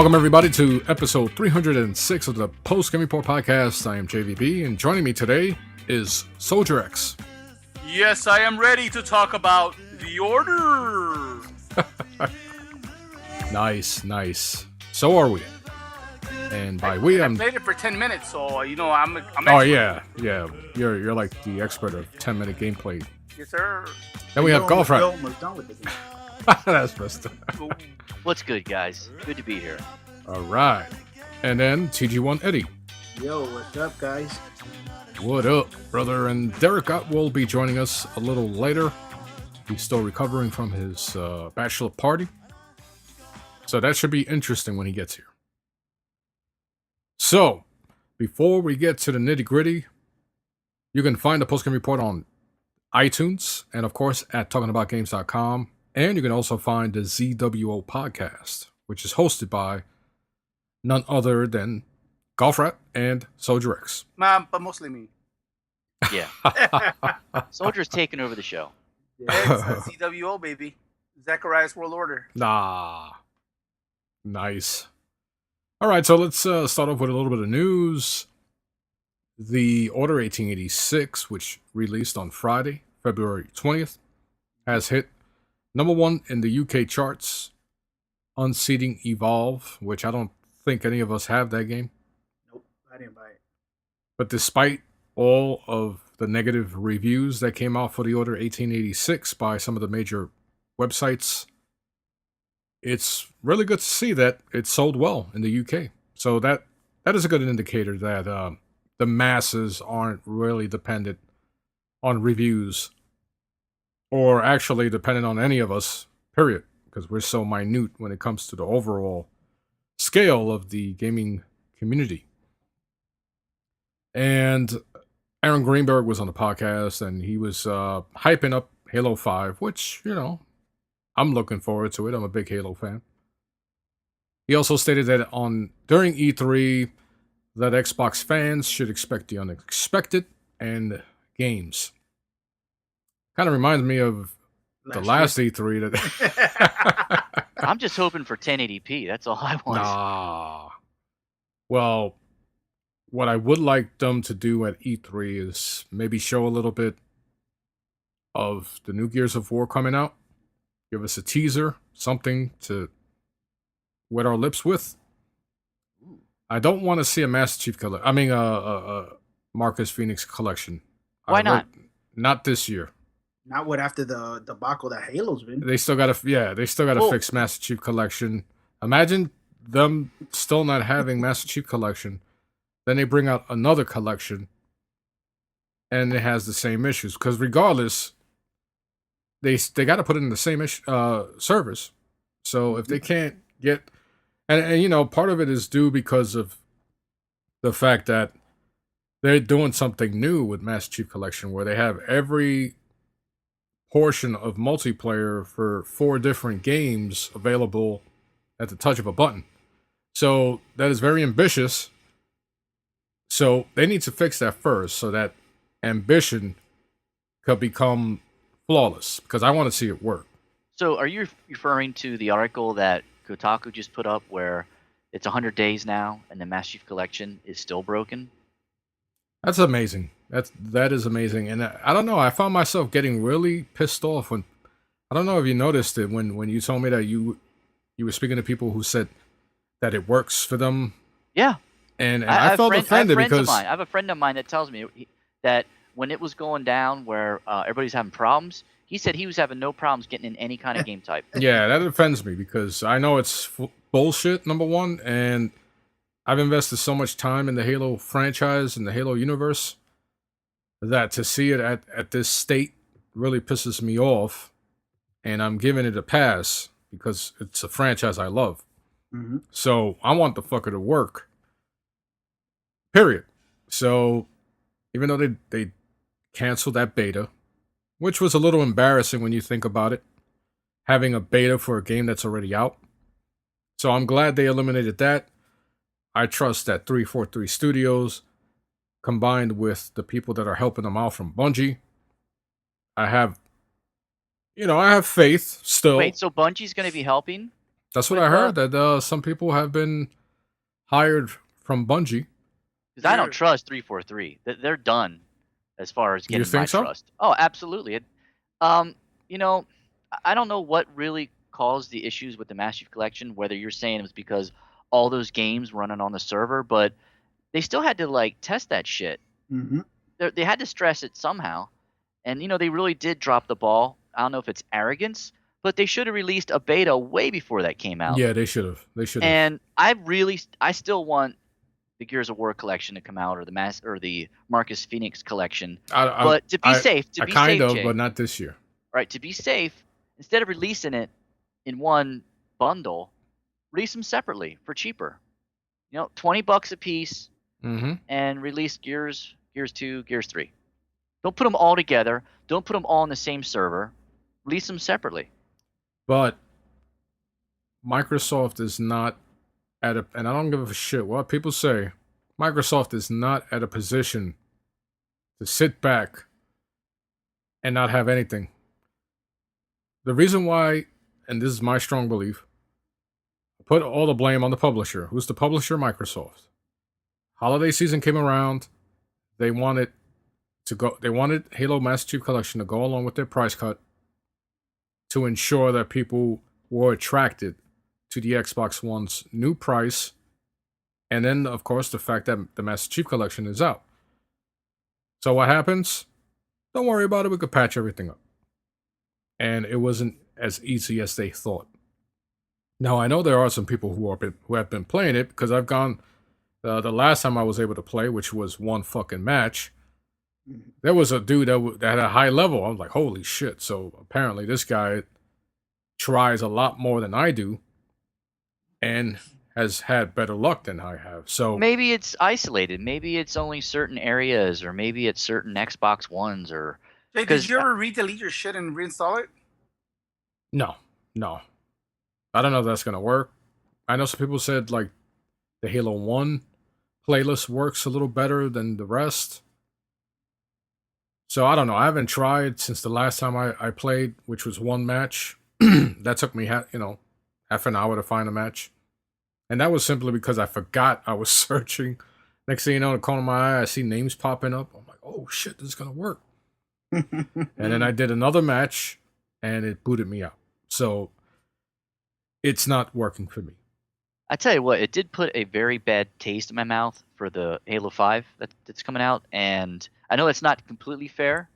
Welcome, everybody, to episode 306 of the Post Game Report podcast. I am JVB, and joining me today is Soldier X. Yes, I am ready to talk about The Order. Nice. So are we. And by we, I I'm... played it for 10 minutes, so, I'm Oh, expert. yeah. You're like the expert of 10-minute gameplay. Yes, sir. Then we have Golf We're Rat. almost done with the game. That's messed up. What's good, guys? Good to be here. All right. And then TG1 Eddie. Yo, what's up, guys? What up, brother? And Derek will be joining us a little later. He's still recovering from his bachelor party. So that should be interesting when he gets here. So, before we get to the nitty-gritty, you can find the Postgame Report on iTunes and, of course, at talkingaboutgames.com. And you can also find the ZWO podcast, which is hosted by none other than Golf Rat and Soldier X. But mostly me. Yeah. Soldier's taking over the show. It's CWO, baby. Zacharias World Order. Nah. Nice. All right, so let's start off with a little bit of news. The Order 1886, which released on Friday, February 20th, has hit number 1 in the UK charts, unseating Evolve, which I don't think any of us have that game. Nope, I didn't buy it. But despite all of the negative reviews that came out for the Order 1886 by some of the major websites, it's really good to see that it sold well in the UK. So that is a good indicator that the masses aren't really dependent on reviews or actually dependent on any of us, period, because we're so minute when it comes to the overall scale of the gaming community. And Aaron Greenberg was on the podcast, and he was hyping up Halo 5, which, I'm looking forward to it. I'm a big Halo fan. He also stated that during E3 that Xbox fans should expect the unexpected and games. Kind of reminds me of the last E3 that I'm just hoping for 1080p. That's all I want. Nah. Well, what I would like them to do at E3 is maybe show a little bit of the new Gears of War coming out. Give us a teaser, something to wet our lips with. I don't want to see a Master Chief collection. I mean, Marcus Phoenix collection. Why not? Not this year. Not what after the debacle that Halo's been. They still got to fix Master Chief collection. Imagine them still not having Master Chief collection. Then they bring out another collection, and it has the same issues. Because regardless, they got to put it in the same servers. So if they can't get, and part of it is due because of the fact that they're doing something new with Master Chief Collection, where they have every portion of multiplayer for 4 different games available at the touch of a button. So that is very ambitious. So they need to fix that first, so that ambition could become flawless, because I want to see it work. So are you referring to the article that Kotaku just put up where it's 100 days now and the Master Chief Collection is still broken? That's amazing. That is amazing. And I don't know, I found myself getting really pissed off when, I don't know if you noticed it, when you told me that you were speaking to people who said that it works for them. Yeah. And I felt offended because I have a friend of mine that tells me that when it was going down where everybody's having problems, he said he was having no problems getting in any kind of game type. Yeah, that offends me because I know it's bullshit, number one, and I've invested so much time in the Halo franchise and the Halo universe that to see it at this state really pisses me off, and I'm giving it a pass because it's a franchise I love. Mm-hmm. So I want the fucker to work. Period. So even though they canceled that beta, which was a little embarrassing when you think about it, having a beta for a game that's already out. So I'm glad they eliminated that. I trust that 343 Studios, combined with the people that are helping them out from Bungie, I have faith still. Wait, so Bungie's going to be helping? That's what With, I heard. That some people have been hired from Bungie. Because I don't You're- trust 343. They're done as far as You getting my think so? trust. Oh, absolutely. Um, you know, I don't know what really caused the issues with the Master Chief Collection. Whether you're saying it was because all those games running on the server, but they still had to like test that shit. Mm-hmm. They had to stress it somehow, and they really did drop the ball. I don't know if it's arrogance, but they should have released a beta way before that came out. Yeah, they should have. They should have. And I still want the Gears of War collection to come out, or the Marcus Phoenix collection. But to be safe, I kind of, Jay, but not this year. right? To be safe, instead of releasing it in one bundle, release them separately for cheaper. $20 a piece, Mm-hmm. and release Gears 2, Gears 3. Don't put them all together. Don't put them all on the same server. Release them separately. But Microsoft is not at a, and I don't give a shit what people say. Microsoft is not at a position to sit back and not have anything. The reason why, and this is my strong belief, I put all the blame on the publisher. Who's the publisher? Microsoft. Holiday season came around. They wanted Halo Master Chief Collection to go along with their price cut to ensure that people were attracted to the Xbox One's new price, and then of course the fact that the Master Chief Collection is out. So what happens? Don't worry about it. We could patch everything up. And it wasn't as easy as they thought. Now I know there are some people who have been playing it, because I've gone. The last time I was able to play, which was one fucking match, there was a dude that had a high level. I was like, holy shit. So apparently this guy tries a lot more than I do and has had better luck than I have. So Maybe it's isolated. Maybe it's only certain areas, or maybe it's certain Xbox Ones, or Jay, 'cause- did you ever redelete your shit and reinstall it? no. I don't know if that's going to work. I know some people said like the Halo 1 playlist works a little better than the rest. So I don't know. I haven't tried since the last time I played, which was one match. That took me half an hour to find a match. And that was simply because I forgot I was searching. Next thing you know, in the corner of my eye, I see names popping up. I'm like, oh shit, this is going to work. And then I did another match and it booted me out. So it's not working for me. I tell you what, it did put a very bad taste in my mouth for the Halo 5 that's coming out, and I know it's not completely fair,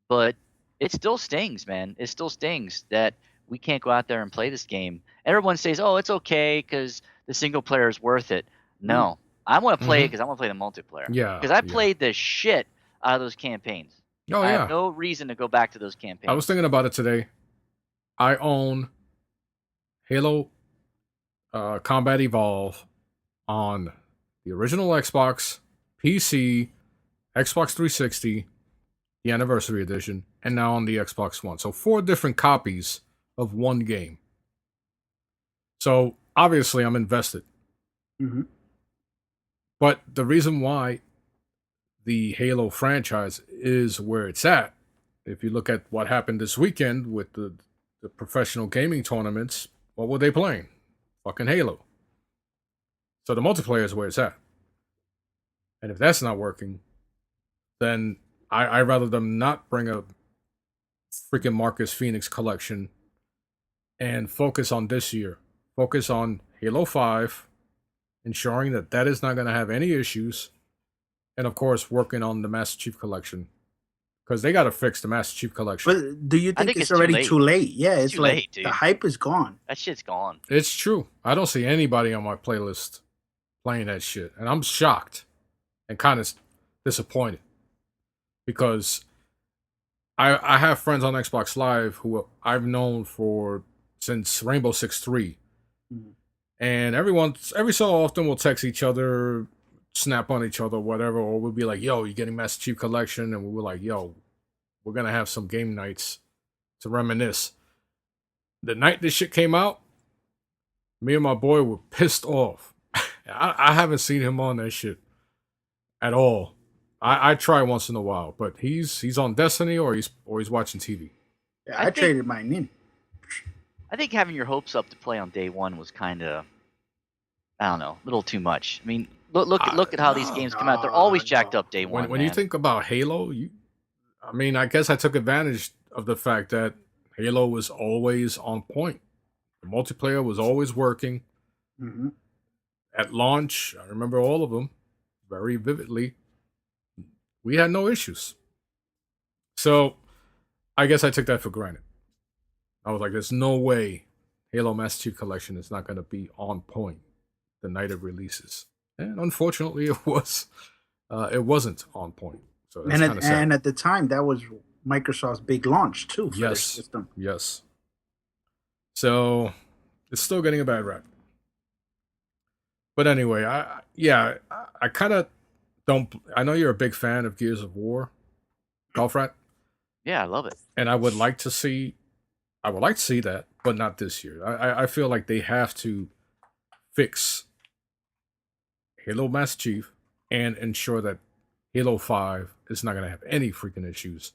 but it still stings, man. It still stings that we can't go out there and play this game. Everyone says, "Oh, it's okay because the single player is worth it." No, I want to play it because I want to play the multiplayer. Yeah, because I yeah. played the shit out of those campaigns. Oh I yeah. have no reason to go back to those campaigns. I was thinking about it today. I own Halo Combat Evolve on the original Xbox, PC, Xbox 360, the Anniversary Edition, and now on the Xbox One. So 4 different copies of one game. So obviously I'm invested. Mhm. But the reason why the Halo franchise is where it's at, if you look at what happened this weekend with the professional gaming tournaments, what were they playing? Fucking Halo. So the multiplayer is where it's at. And if that's not working, then I'd rather them not bring a freaking Marcus Phoenix collection and focus on this year. Focus on Halo 5, ensuring that that is not going to have any issues. And of course, working on the Master Chief Collection. Because they got to fix the Master Chief Collection. But do you I think, think it's it's too already late. too late? Yeah, it's too like late, dude. the hype is gone. That shit's gone. It's true. I don't see anybody on my playlist playing that shit. And I'm shocked and kind of disappointed. Because I have friends on Xbox Live who I've known since Rainbow Six 3. Mhm. And every so often we'll text each other, snap on each other, whatever, or we'll be like, yo, you getting Master Chief Collection? And we were like, yo, we're going to have some game nights to reminisce. The night this shit came out, me and my boy were pissed off. I haven't seen him on that shit at all. I try once in a while, but he's on Destiny or he's watching TV. Yeah, I I think- traded mine in. I think having your hopes up to play on day one was kind of, I don't know, a little too much. I mean, look at how these games come out. They're always jacked up day one. When you man. think about Halo, I mean, I guess I took advantage of the fact that Halo was always on point. The multiplayer was always working. Hmm. At launch, I remember all of them very vividly. We had no issues. So I guess I took that for granted. I was like, there's no way Halo Master Chief Collection is not going to be on point the night it releases. And unfortunately, it was. It wasn't on point. So that's kind of sad. And at the time, that was Microsoft's big launch too for their Yes. system. Yes. So it's still getting a bad rap. But anyway, I kind of don't. I know you're a big fan of Gears of War, Golf Rat, Yeah, I love it. and I would like to see that, but not this year. I feel like they have to fix Halo Master Chief and ensure that Halo 5 is not going to have any freaking issues.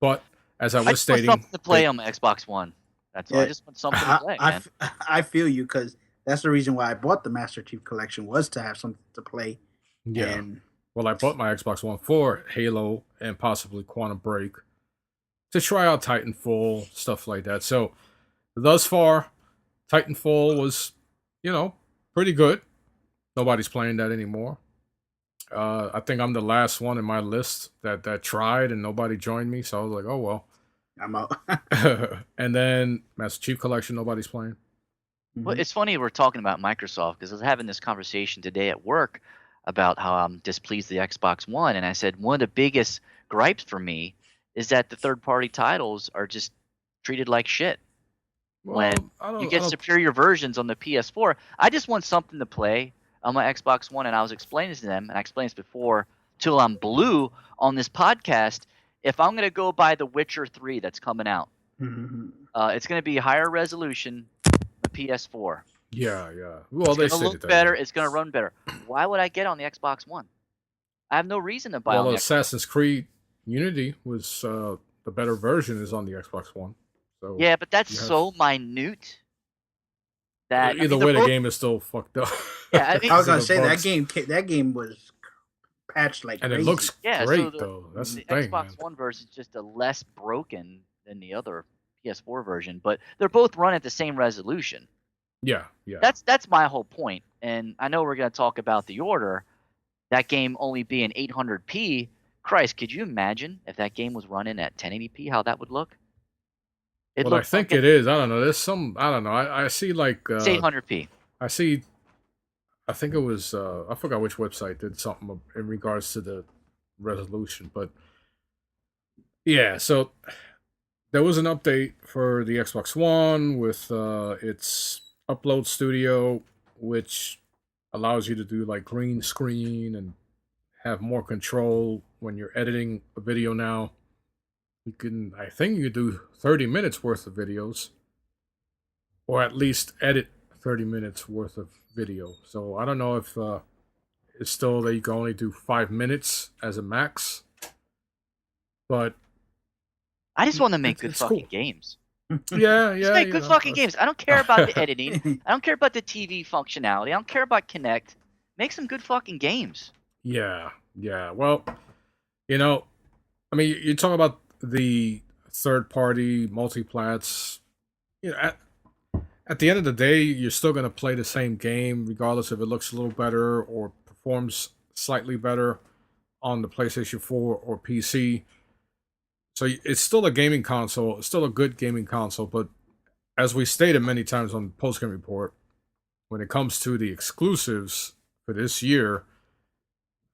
But as I I was just want stating, something to play on my Xbox One. That's all. I Yeah. just want something to play, man. I feel you because that's the reason why I bought the Master Chief Collection was to have something to play. yeah. And Well, I bought my Xbox One for Halo and possibly Quantum Break to try out Titanfall, stuff like that. So, thus far, Titanfall was, pretty good. Nobody's playing that anymore. I think I'm the last one in my list that tried and nobody joined me. So I was like, oh well. I'm out. And then Master Chief Collection, nobody's playing. Well, it's funny we're talking about Microsoft because I was having this conversation today at work about how I'm displeased with the Xbox One, and I said one of the biggest gripes for me is that the third-party titles are just treated like shit. When you get superior versions on the PS4, I just want something to play on my Xbox One, and I was explaining to them, and I explained this before, till I'm blue on this podcast. If I'm gonna go buy The Witcher 3 that's coming out, Mhm. it's gonna be higher resolution, the PS4. Yeah. Well, It's they gonna said look better. It's gonna run better. Why would I get on the Xbox One? I have no reason to buy Well, on the Assassin's Creed Unity was the better version is on the Xbox One. So Yeah, but that's you have- so minute that I either mean, way, they're the both- game is still fucked up. Yeah, I mean- I was gonna Because of say the that bugs. game was patched like and it crazy. looks Yeah, so great the- though. That's the the thing, Xbox man. One version is just a less broken than the other PS4 version, but they're both run at the same resolution. Yeah. That's my whole point. And I know we're gonna talk about The Order. That game only being 800p. Christ, could you imagine if that game was running at 1080p? How that would look? Well, I think it is. I don't know. There's some. I don't know. I see like. It's 800p. I see. I think it was. I forgot which website did something in regards to the resolution, but yeah. So there was an update for the Xbox One with its Upload Studio, which allows you to do like green screen and have more control when you're editing a video now. I think you do 30 minutes worth of videos, or at least edit 30 minutes worth of video. So I don't know if it's still that you can only do 5 minutes as a max, but I just want to make good it's fucking cool. games. yeah, Just make you good know, fucking that's- games. I don't care about the editing. I don't care about the TV functionality. I don't care about Kinect. Make some good fucking games. Yeah. Well, I mean, you talk about the third-party multiplats. At the end of the day, you're still going to play the same game, regardless if it looks a little better or performs slightly better on the PlayStation 4 or PC. So it's still a gaming console. It's still a good gaming console. But as we stated many times on Post Game Report, when it comes to the exclusives for this year,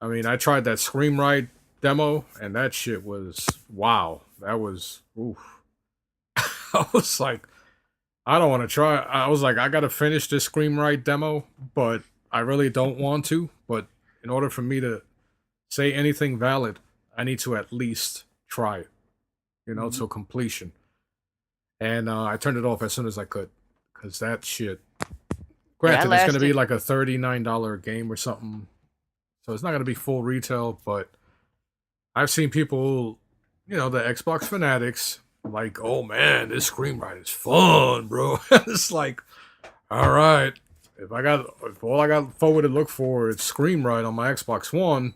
I mean, I tried that Scream Ride demo, and that shit was wow. That was oof. I was like, I don't want to try. I was like, I gotta finish this Scream Ride demo, but I really don't want to. But in order for me to say anything valid, I need to at least try it, to completion. And I turned it off as soon as I could, because that shit. Granted, it's gonna be like a $39 game or something. So it's not going to be full retail, but I've seen people, the Xbox fanatics, like, oh man, this Scream Ride is fun, bro. It's like, all right, if all I got forward to look for is Scream Ride on my Xbox One,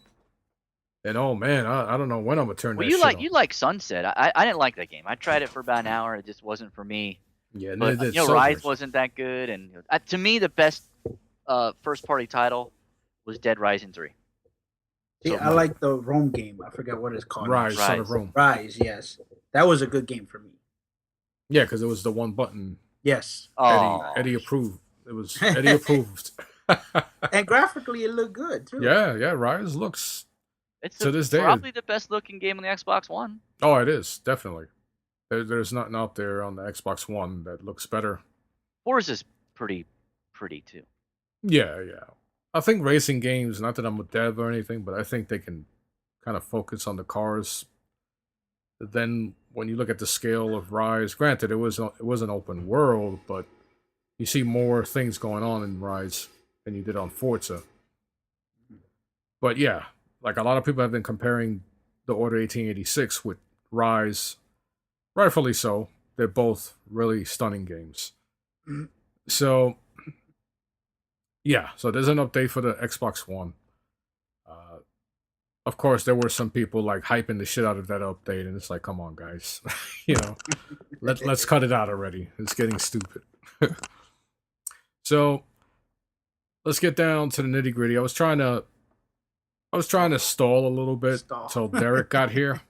then oh man, I don't know when I'm gonna turn Well, that shit on. you like Sunset. I didn't like that game. I tried it for about an hour. It just wasn't for me. Yeah, and But they did you know, so Rise much. wasn't that good, and to me, the best first party title was Dead Rising 3. See, So, I like the Rome game. I forget what it's called. Rise, Son of Rise. Rome. Rise, yes. That was a good game for me. Yeah, because it was the one button. Yes. Oh, Eddie approved. It was Eddie approved. And graphically, it looked good, too. Yeah, Rise looks. it's To this day, probably the best looking game on the Xbox One. Oh, it is definitely. There's nothing out there on the Xbox One that looks better. Forza's pretty too. Yeah. I think racing games. Not that I'm a dev or anything, but I think they can kind of focus on the cars. Then when you look at the scale of Rise, granted it was an open world, but you see more things going on in Rise than you did on Forza. But yeah, like a lot of people have been comparing the Order 1886 with Rise, rightfully so. They're both really stunning games. So yeah, so there's an update for the Xbox One. Of course, there were some people like hyping the shit out of that update, and it's like, come on, guys, let's cut it out already. It's getting stupid. So let's get down to the nitty gritty. I was trying to stall a little bit till Derek got here,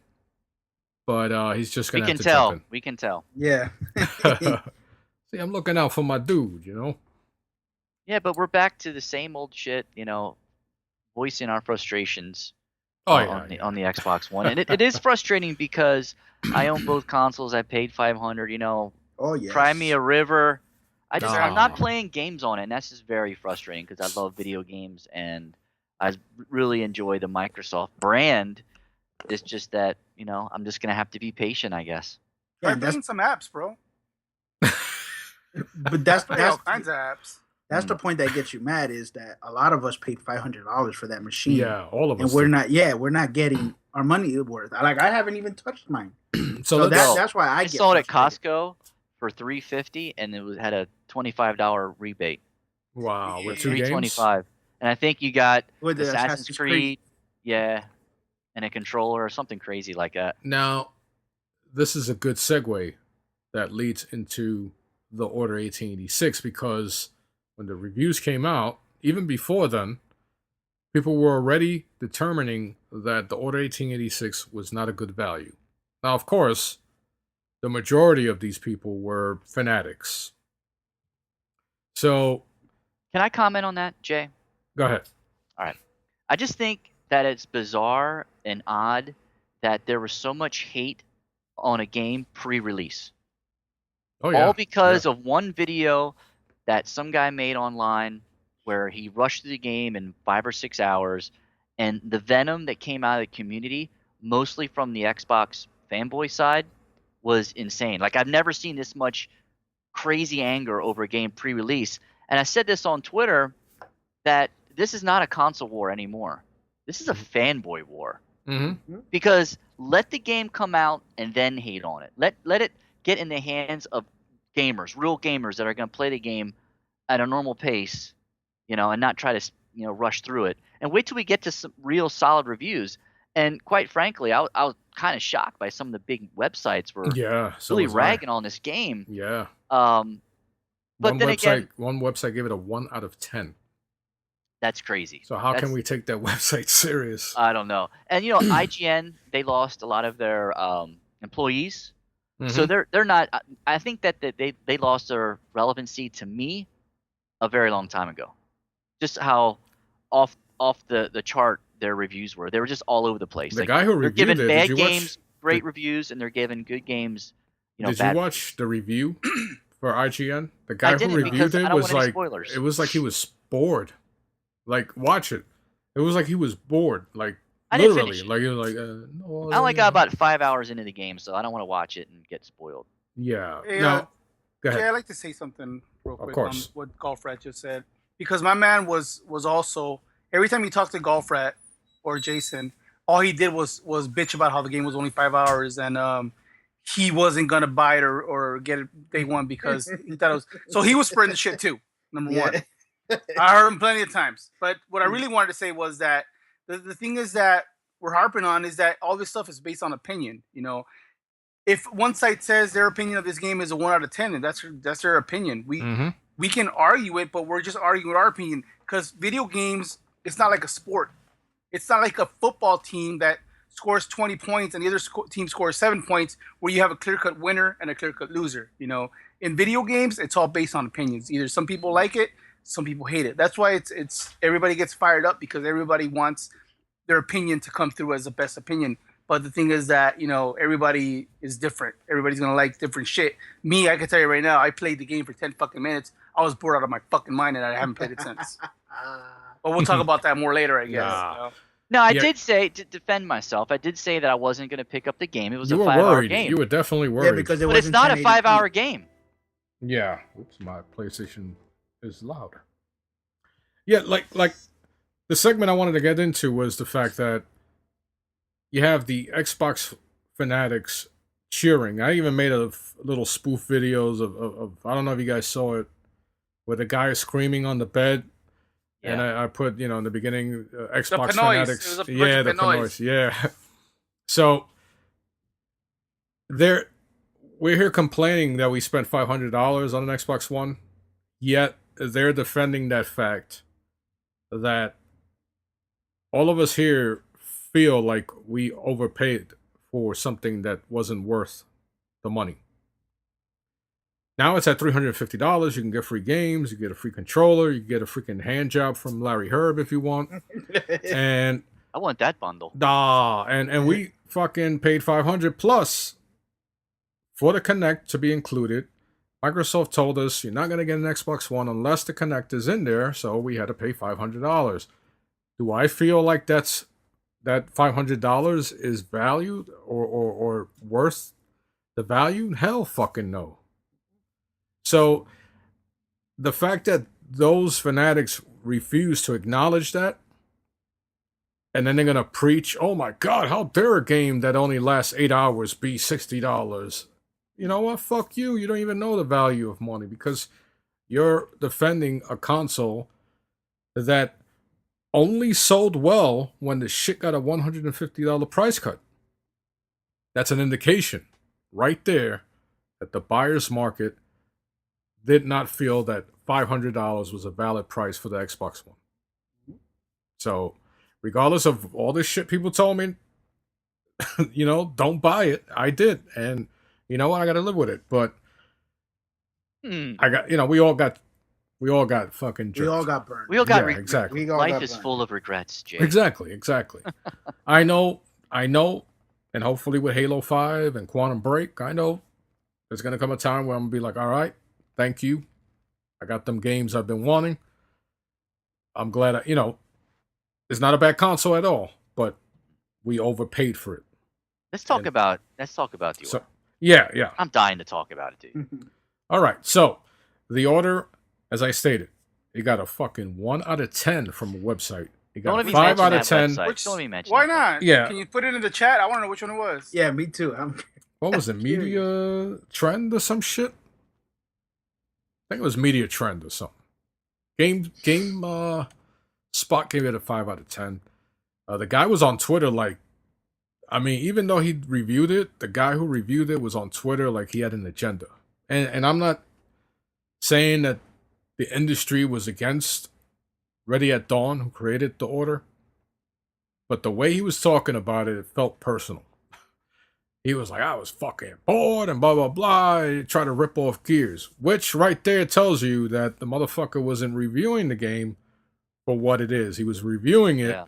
but he's just We gonna can have to tell. jump We can tell. Yeah. in. See, I'm looking out for my dude, Yeah, but we're back to the same old shit. Voicing our frustrations. Oh on the Xbox One, and it is frustrating because I own both consoles. I paid $500. Oh, yes. Cry me a river. I'm not Ah. playing games on it, and that's just very frustrating because I love video games and I really enjoy the Microsoft brand. It's just that I'm just gonna have to be patient, I guess. Yeah, Try playing some apps, bro. but that's Play all kinds of apps. That's the point that gets you mad is that a lot of us paid $500 for that machine. Yeah, all of us. And we're did. we're not getting our money worth. Like I haven't even touched mine. So So let's, that's why I I get saw it at frustrated. Costco for $350, and had a $25 rebate. wow, with two games. $325, and I think you got With the Assassin's Creed, yeah, and a controller or something crazy like that. Now, this is a good segue that leads into the Order 1886 because when the reviews came out, even before then, people were already determining that the Order 1886 was not a good value. Now, of course, the majority of these people were fanatics. So, Can I comment on that, Jay? go ahead. I just think that it's bizarre and odd that there was so much hate on a game pre-release. Oh, yeah. All because of one video that some guy made online where he rushed through the game in 5 or 6 hours, and the venom that came out of the community, mostly from the Xbox fanboy side, was insane. Like, I've never seen this much crazy anger over a game pre-release. And I said this on Twitter that this is not a console war anymore. This is a fanboy war. Mm-hmm. Because let the game come out and then hate on it. Let it get in the hands of gamers, real gamers that are going to play the game at a normal pace, and not try to rush through it. And wait till we get to some real solid reviews. And quite frankly, I was kind of shocked by some of the big websites were Yeah. So really was I. ragging on this game. Yeah. But one then website, again, one website gave it a 1 out of 10. that's crazy. So how can That's- we take that website serious? I don't know. And IGN, they lost a lot of their employees. So Mhm. they're not. I think that they lost their relevancy to me a very long time ago. Just how off the chart their reviews were. They were just all over the place. The Like, guy who they're reviewed giving it, bad did you games great did- reviews, and they're giving good games. Did bad you watch the review for IGN? The I guy who didn't reviewed because I it don't was want any like, spoilers. it was like he was bored. Like, watch it. It was like he was bored. Like, I didn't literally. finish it. Like, he was like, no. I only got about 5 hours into the game, so I don't want to watch it and get spoiled. Yeah. Hey, No. Go Jay, ahead. I'd like to say something real quick course. on what Golf Rat just said. Because my man was also, every time he talked to Golf Rat or Jason, all he did was bitch about how the game was only 5 hours. And he wasn't gonna buy it or get it day one because he thought it was. So he was spreading the shit too. Number one. I heard him plenty of times. But what I really wanted to say was that the thing is that we're harping on is that all this stuff is based on opinion. You know, if one site says their opinion of this game is a 1 out of 10, and that's their opinion. We can argue it, but we're just arguing our opinion because video games. It's not like a sport. It's not like a football team that scores 20 points and the other team scores 7 points, where you have a clear-cut winner and a clear-cut loser. You know, in video games, it's all based on opinions. Either some people like it, some people hate it. That's why it's everybody gets fired up because everybody wants their opinion to come through as the best opinion. But the thing is that, you know, everybody is different. Everybody's gonna like different shit. Me, I can tell you right now, I played the game for 10 fucking minutes. I was bored out of my fucking mind and I haven't played it since. But we'll talk about that more later, I guess. Nah. You know? No, I Yeah. did say, to defend myself, I did say that I wasn't going to pick up the game. It was You a were 5-hour worried. game. You were definitely Yeah, worried. because it But it's wasn't not a 1080p. 5-hour game. Yeah. Oops, my PlayStation is louder. Yeah, like the segment I wanted to get into was the fact that you have the Xbox fanatics cheering. I even made a little spoof videos of I don't know if you guys saw it, where the guy is screaming on the bed. And Yeah. I put, in the beginning, Xbox Pinoys. fanatics. It was a bunch Yeah, of the Pinoys. Pinoys. Yeah. So we're here complaining that we spent $500 on an Xbox One, yet they're defending that fact that all of us here feel like we overpaid for something that wasn't worth the money. Now it's at $350. You can get free games. You get a free controller. You get a freaking hand job from Larry Herb if you want. And I want that bundle. and we fucking paid $500 plus for the Kinect to be included. Microsoft told us you're not gonna get an Xbox One unless the Kinect is in there, so we had to pay $500. Do I feel like that $500 is valued or worth the value? Hell fucking no. So the fact that those fanatics refuse to acknowledge that, and then they're gonna preach, "Oh my God, how dare a game that only lasts 8 hours be $60?" You know what? Fuck you. You don't even know the value of money because you're defending a console that only sold well when the shit got a $150 price cut. That's an indication right there that the buyer's market did not feel that $500 was a valid price for the Xbox One. So, regardless of all this shit people told me, don't buy it. I did. And you know what? I got to live with it. But I got, we all got fucking jerked. We all got burned. We all got Yeah, exactly. We all Life got is burned. full of regrets, Jay. Exactly. I know, and hopefully with Halo 5 and Quantum Break, I know there's going to come a time where I'm going to be like, all right, thank you. I got them games I've been wanting. I'm glad, it's not a bad console at all, but we overpaid for it. Let's talk about the So, order. yeah. I'm dying to talk about it, dude. All right. So, the order, as I stated, it got a fucking 1 out of 10 from a website. It got Don't a even 5 mention out of that 10. website. Which- Don't even mention Why that not? Yeah. Can you put it in the chat? I want to know which one it was. Yeah, me too. What was it? Media Trend or some shit? I think it was Media Trend or something. Game Spot gave it a 5 out of 10. The guy was on Twitter even though he reviewed it, the guy who reviewed it was on Twitter like he had an agenda. And I'm not saying that the industry was against Ready at Dawn, who created the order, but the way he was talking about it, it felt personal. He was like, I was fucking bored and blah, blah, blah. He tried to rip off Gears, which right there tells you that the motherfucker wasn't reviewing the game for what it is. He was reviewing it Yeah.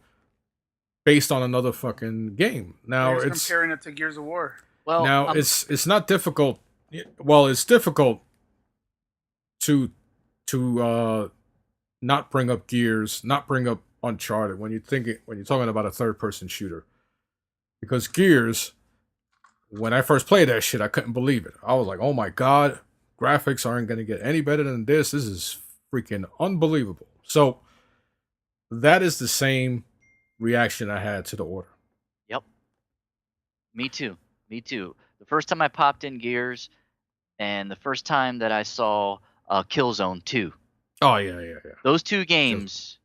based on another fucking game. Now Here's it's comparing it to Gears of War. Well, it's not difficult. Well, it's difficult to not bring up Gears, not bring up Uncharted when you're talking about a third-person shooter, because Gears, when I first played that shit, I couldn't believe it. I was like, oh my God, graphics aren't going to get any better than this. This is freaking unbelievable. So that is the same reaction I had to the order. Yep. Me too. The first time I popped in Gears, and the first time that I saw Killzone 2. Oh yeah. Those two games,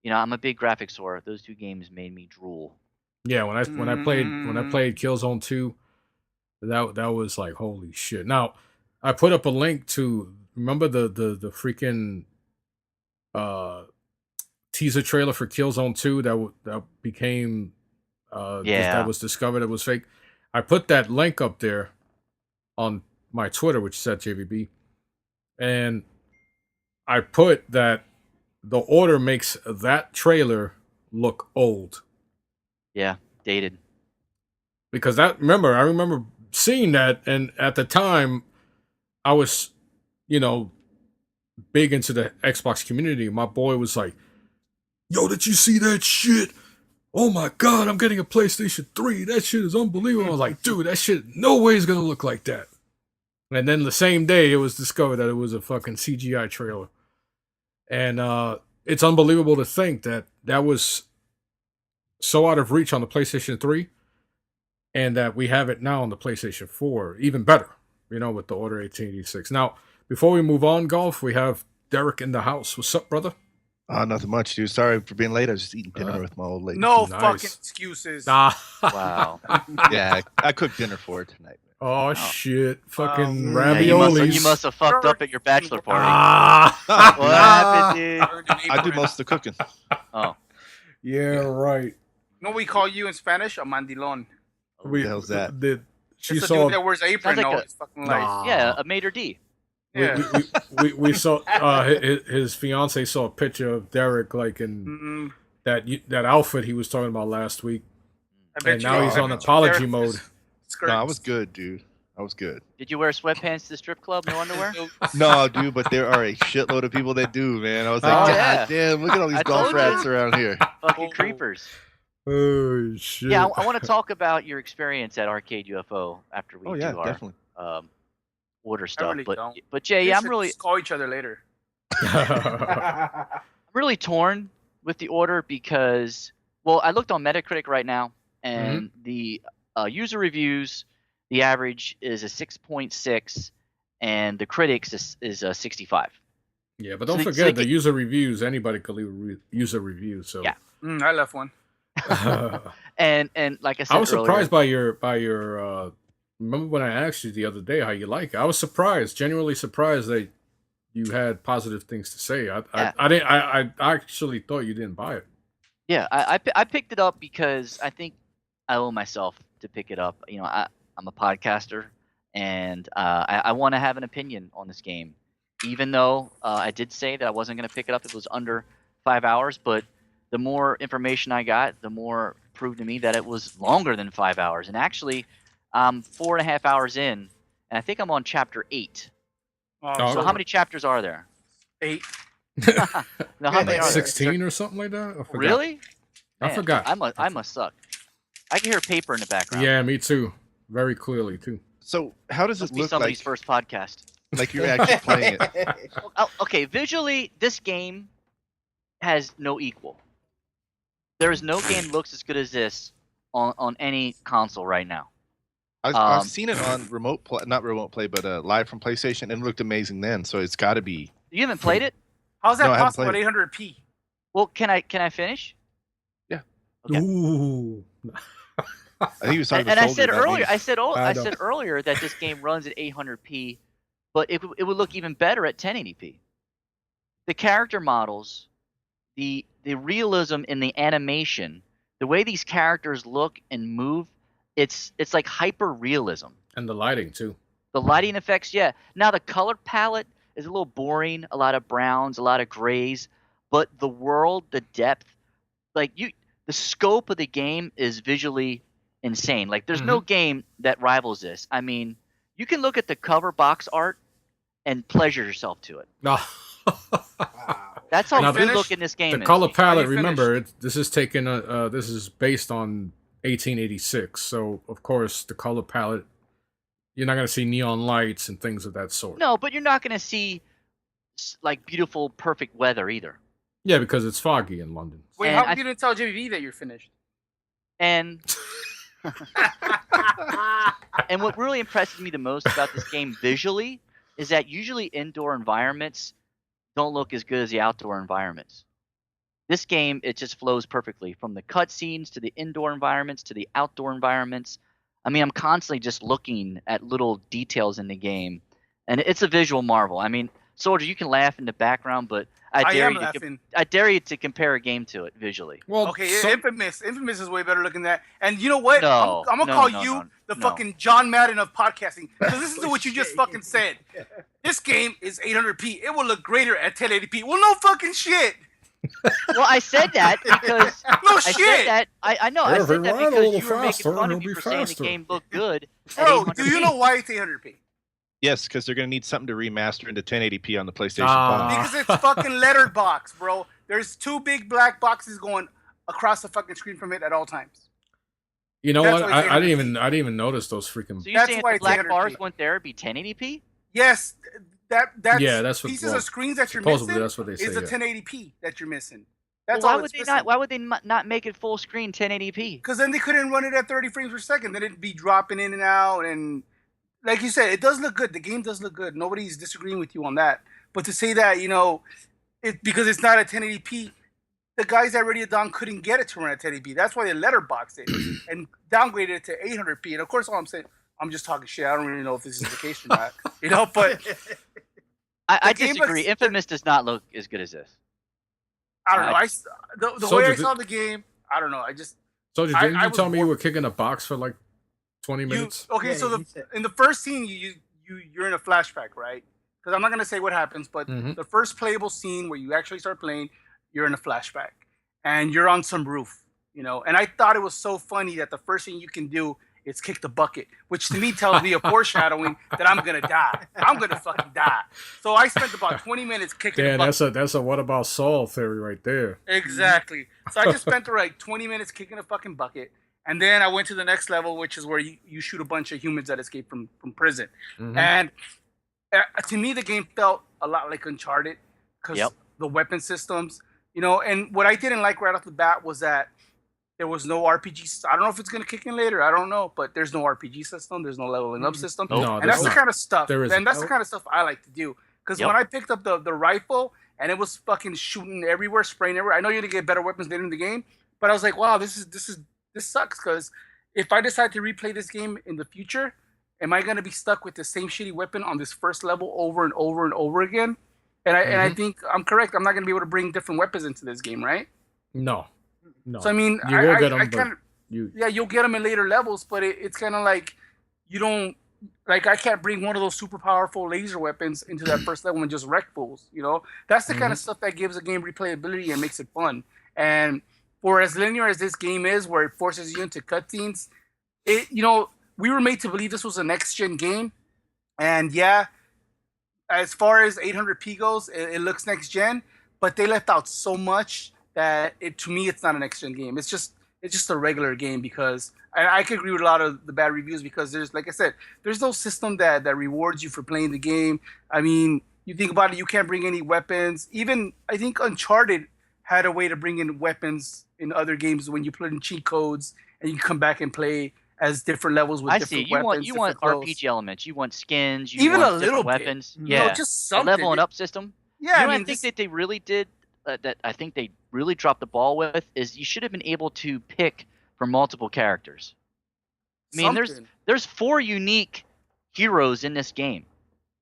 I'm a big graphics whore. Those two games made me drool. Yeah, when I played Killzone 2, that was like holy shit. Now, I put up a link to remember the freaking teaser trailer for Killzone 2 that became that was discovered it was fake. I put that link up there on my Twitter, which said JVB, and I put that the order makes that trailer look old. Yeah, dated. Because I remember seeing that, and at the time, I was, big into the Xbox community. My boy was like, "Yo, did you see that shit? Oh my god, I'm getting a PlayStation 3. That shit is unbelievable." I was like, "Dude, that shit, no way is gonna look like that." And then the same day, it was discovered that it was a fucking CGI trailer. And it's unbelievable to think that was so out of reach on the PlayStation 3, and that we have it now on the PlayStation 4, even better, with the Order 1886. Now, before we move on, Golf, we have Derek in the house. What's up, brother? Nothing much, dude. Sorry for being late. I was just eating dinner with my old lady. No Nice. fucking excuses. Wow. Yeah, I cooked dinner for her tonight. Oh shit! Fucking Yeah, you raviolis. must have fucked up at your bachelor party. Ah, What happened, dude? I do most of the cooking. Oh, yeah, right. No, we call you in Spanish a mandilon. What the hell's that? She It's a saw. dude that wears an apron. Sounds like No, a- it's fucking like. Nah. yeah, a maitre d. Yeah. We saw his fiance saw a picture of Derek like in that outfit he was talking about last week, I bet and you now I he's bet on you apology Derek mode. is skirt. No, I was good, dude. I was good. Did you wear sweatpants to the strip club? No underwear? No, dude, but there are a shitload of people that do, man. I was like, Oh, God yeah. damn, look at all these I golf told you. rats around here. Fucking creepers. Oh shit! Yeah, I want to talk about your experience at Arcade UFO after we Oh yeah, do our definitely. order stuff. really don't. But Jay, We I'm should really just call each other later. really torn with the order because, well, I looked on Metacritic right now, and the user reviews, the average is a 6.6, and the critics is a 65. Yeah, but don't So they forget the get- user reviews. Anybody could leave a user review. So Yeah. I left one. And like I said I was earlier, surprised by your. Remember when I asked you the other day how you like it? I was surprised, genuinely surprised that you had positive things to say. I didn't. I actually thought you didn't buy it. Yeah, I picked it up because I think I owe myself to pick it up. I'm a podcaster, and I want to have an opinion on this game. Even though I did say that I wasn't going to pick it up if it was under 5 hours, but the more information I got, the more proved to me that it was longer than 5 hours. And actually, I'm 4.5 hours in, and I think I'm on chapter 8. Oh, So okay. how many chapters are there? 8. No, how many Like are there? 16 or something like that. I forgot. Really? I Man, forgot. I must suck. I can hear paper in the background. Yeah, me too. Very clearly too. So how does Must it be look somebody's like? first podcast. Like you're actually playing it? Okay, visually, this game has no equal. There is no game looks as good as this on any console right now. I've seen it on not remote play, but live from PlayStation, and it looked amazing then. So it's got to be. You haven't played it? How's that No, I haven't possible at played 800p? Well, can I finish? Yeah. Okay. Ooh. I think he was talking And to I Soldier, said that earlier, means- I said know. earlier that this game runs at 800p, but it would look even better at 1080p. The character models, the realism in the animation, the way these characters look and move, it's like hyper realism. And the lighting too. The lighting effects, yeah. Now the color palette is a little boring, a lot of browns, a lot of grays, but the world, the depth, the scope of the game is visually insane. Like there's no game that rivals this. I mean, you can look at the cover box art and pleasure yourself to it. No. That's how Now, good finished? looking this game The is. color palette. you Remember, this is taken. This is based on 1886. So of course, the color palette. You're not gonna see neon lights and things of that sort. No, but you're not going to see like beautiful, perfect weather either. Yeah, because it's foggy in London. Wait, And how I- come you didn't tell JV that you're finished? And And what really impresses me the most about this game visually is that usually indoor environments don't look as good as the outdoor environments. This game, it just flows perfectly from the cutscenes to the indoor environments to the outdoor environments. I mean, I'm constantly just looking at little details in the game, and it's a visual marvel. I mean, Soldier, you can laugh in the background, but I dare you to compare a game to it visually. Well, okay, Infamous is way better looking than that. And you know what? No, I'm gonna call you the fucking John Madden of podcasting, because listen to what you just fucking said. This game is 800p. It will look greater at 1080p. Well, no fucking shit. Well, I said that because No I shit. said that. I know. I If said it that ran a because little you were making faster, fun of it'll me be for saying the faster. game looked good. At Bro, do you 800p. know why it's 800p? Yes, because they're gonna need something to remaster into 1080p on the PlayStation Ah. 5. Because it's fucking lettered box, bro. There's 2 big black boxes going across the fucking screen from it at all times. You know That's what? why it's I didn't even notice those freaking. So you're That's saying why the it's black 800p. bars went there be 1080p? Yes, that's Yeah, that's what- pieces well, of screens that you're supposedly missing that's what they say, is the yeah. 1080p that you're missing. Well, That's why all would it's they missing. not? Why would they not make it full screen 1080p? Because then they couldn't run it at 30 frames per second. Then it'd be dropping in and out. And like you said, it does look good. The game does look good. Nobody's disagreeing with you on that. But to say that, because it's not at 1080p, the guys at Radio Dawn couldn't get it to run at 1080p. That's why they letterboxed it and downgraded it to 800p. And of course, all I'm saying, I'm just talking shit. I don't really know if this is the case or not. But I The game disagree. looks- Infamous does not look as good as this. I don't know. The So way I did saw the game, I don't know. So didn't I you was tell me you bored. were kicking a box for like 20 minutes? Okay, Yeah, so he said- in the first scene, you're in a flashback, right? Because I'm not gonna say what happens, but Mhm. the first playable scene where you actually start playing, you're in a flashback, and you're on some roof, And I thought it was so funny that the first thing you can do is kick the bucket, which to me tells me a foreshadowing that I'm gonna die. I'm gonna fucking die. So I spent about 20 minutes kicking the Dan, bucket. that's a what about Saul theory right there. Exactly. So I just spent like 20 minutes kicking a fucking bucket. And then I went to the next level, which is where you shoot a bunch of humans that escape from prison. Mhm. And to me, the game felt a lot like Uncharted because Yep. the weapon systems, and what I didn't like right off the bat was that there was no RPG. I don't know if it's going to kick in later. I don't know. But there's no RPG system. There's no leveling up system. No, And that's the not. kind of stuff. There isn't. And that's the kind of stuff I like to do. Because Yep. when I picked up the rifle and it was fucking shooting everywhere, spraying everywhere. I know you're gonna get better weapons later in the game, but I was like, wow, this sucks. Because if I decide to replay this game in the future, am I gonna be stuck with the same shitty weapon on this first level over and over and over again? And I think I'm correct. I'm not gonna be able to bring different weapons into this game, right? No. So I mean, You will get 'em, I but kind of. you Yeah, you'll get them in later levels, but it's kind of like you don't like. I can't bring one of those super powerful laser weapons into that first level and just wreck fools. That's the kind of stuff that gives a game replayability and makes it fun. And for as linear as this game is, where it forces you into cutscenes, we were made to believe this was a next gen game, and yeah, as far as 800p goes, it looks next gen, but they left out so much that to me it's not a next gen game. It's just a regular game because I could agree with a lot of the bad reviews because there's, like I said, there's no system that rewards you for playing the game. I mean, you think about it, you can't bring any weapons. Even I think Uncharted had a way to bring in weapons in other games when you put in cheat codes and you come back and play as different levels with I different see. weapons. You want different clothes. RPG elements. You want skins. You Even want a different little bit. weapons. You Yeah, know, just a something. leveling up system. Yeah, You know I what mean, I think that they really did. That I think they really dropped the ball with is you should have been able to pick from multiple characters. I mean, something. there's 4 unique heroes in this game.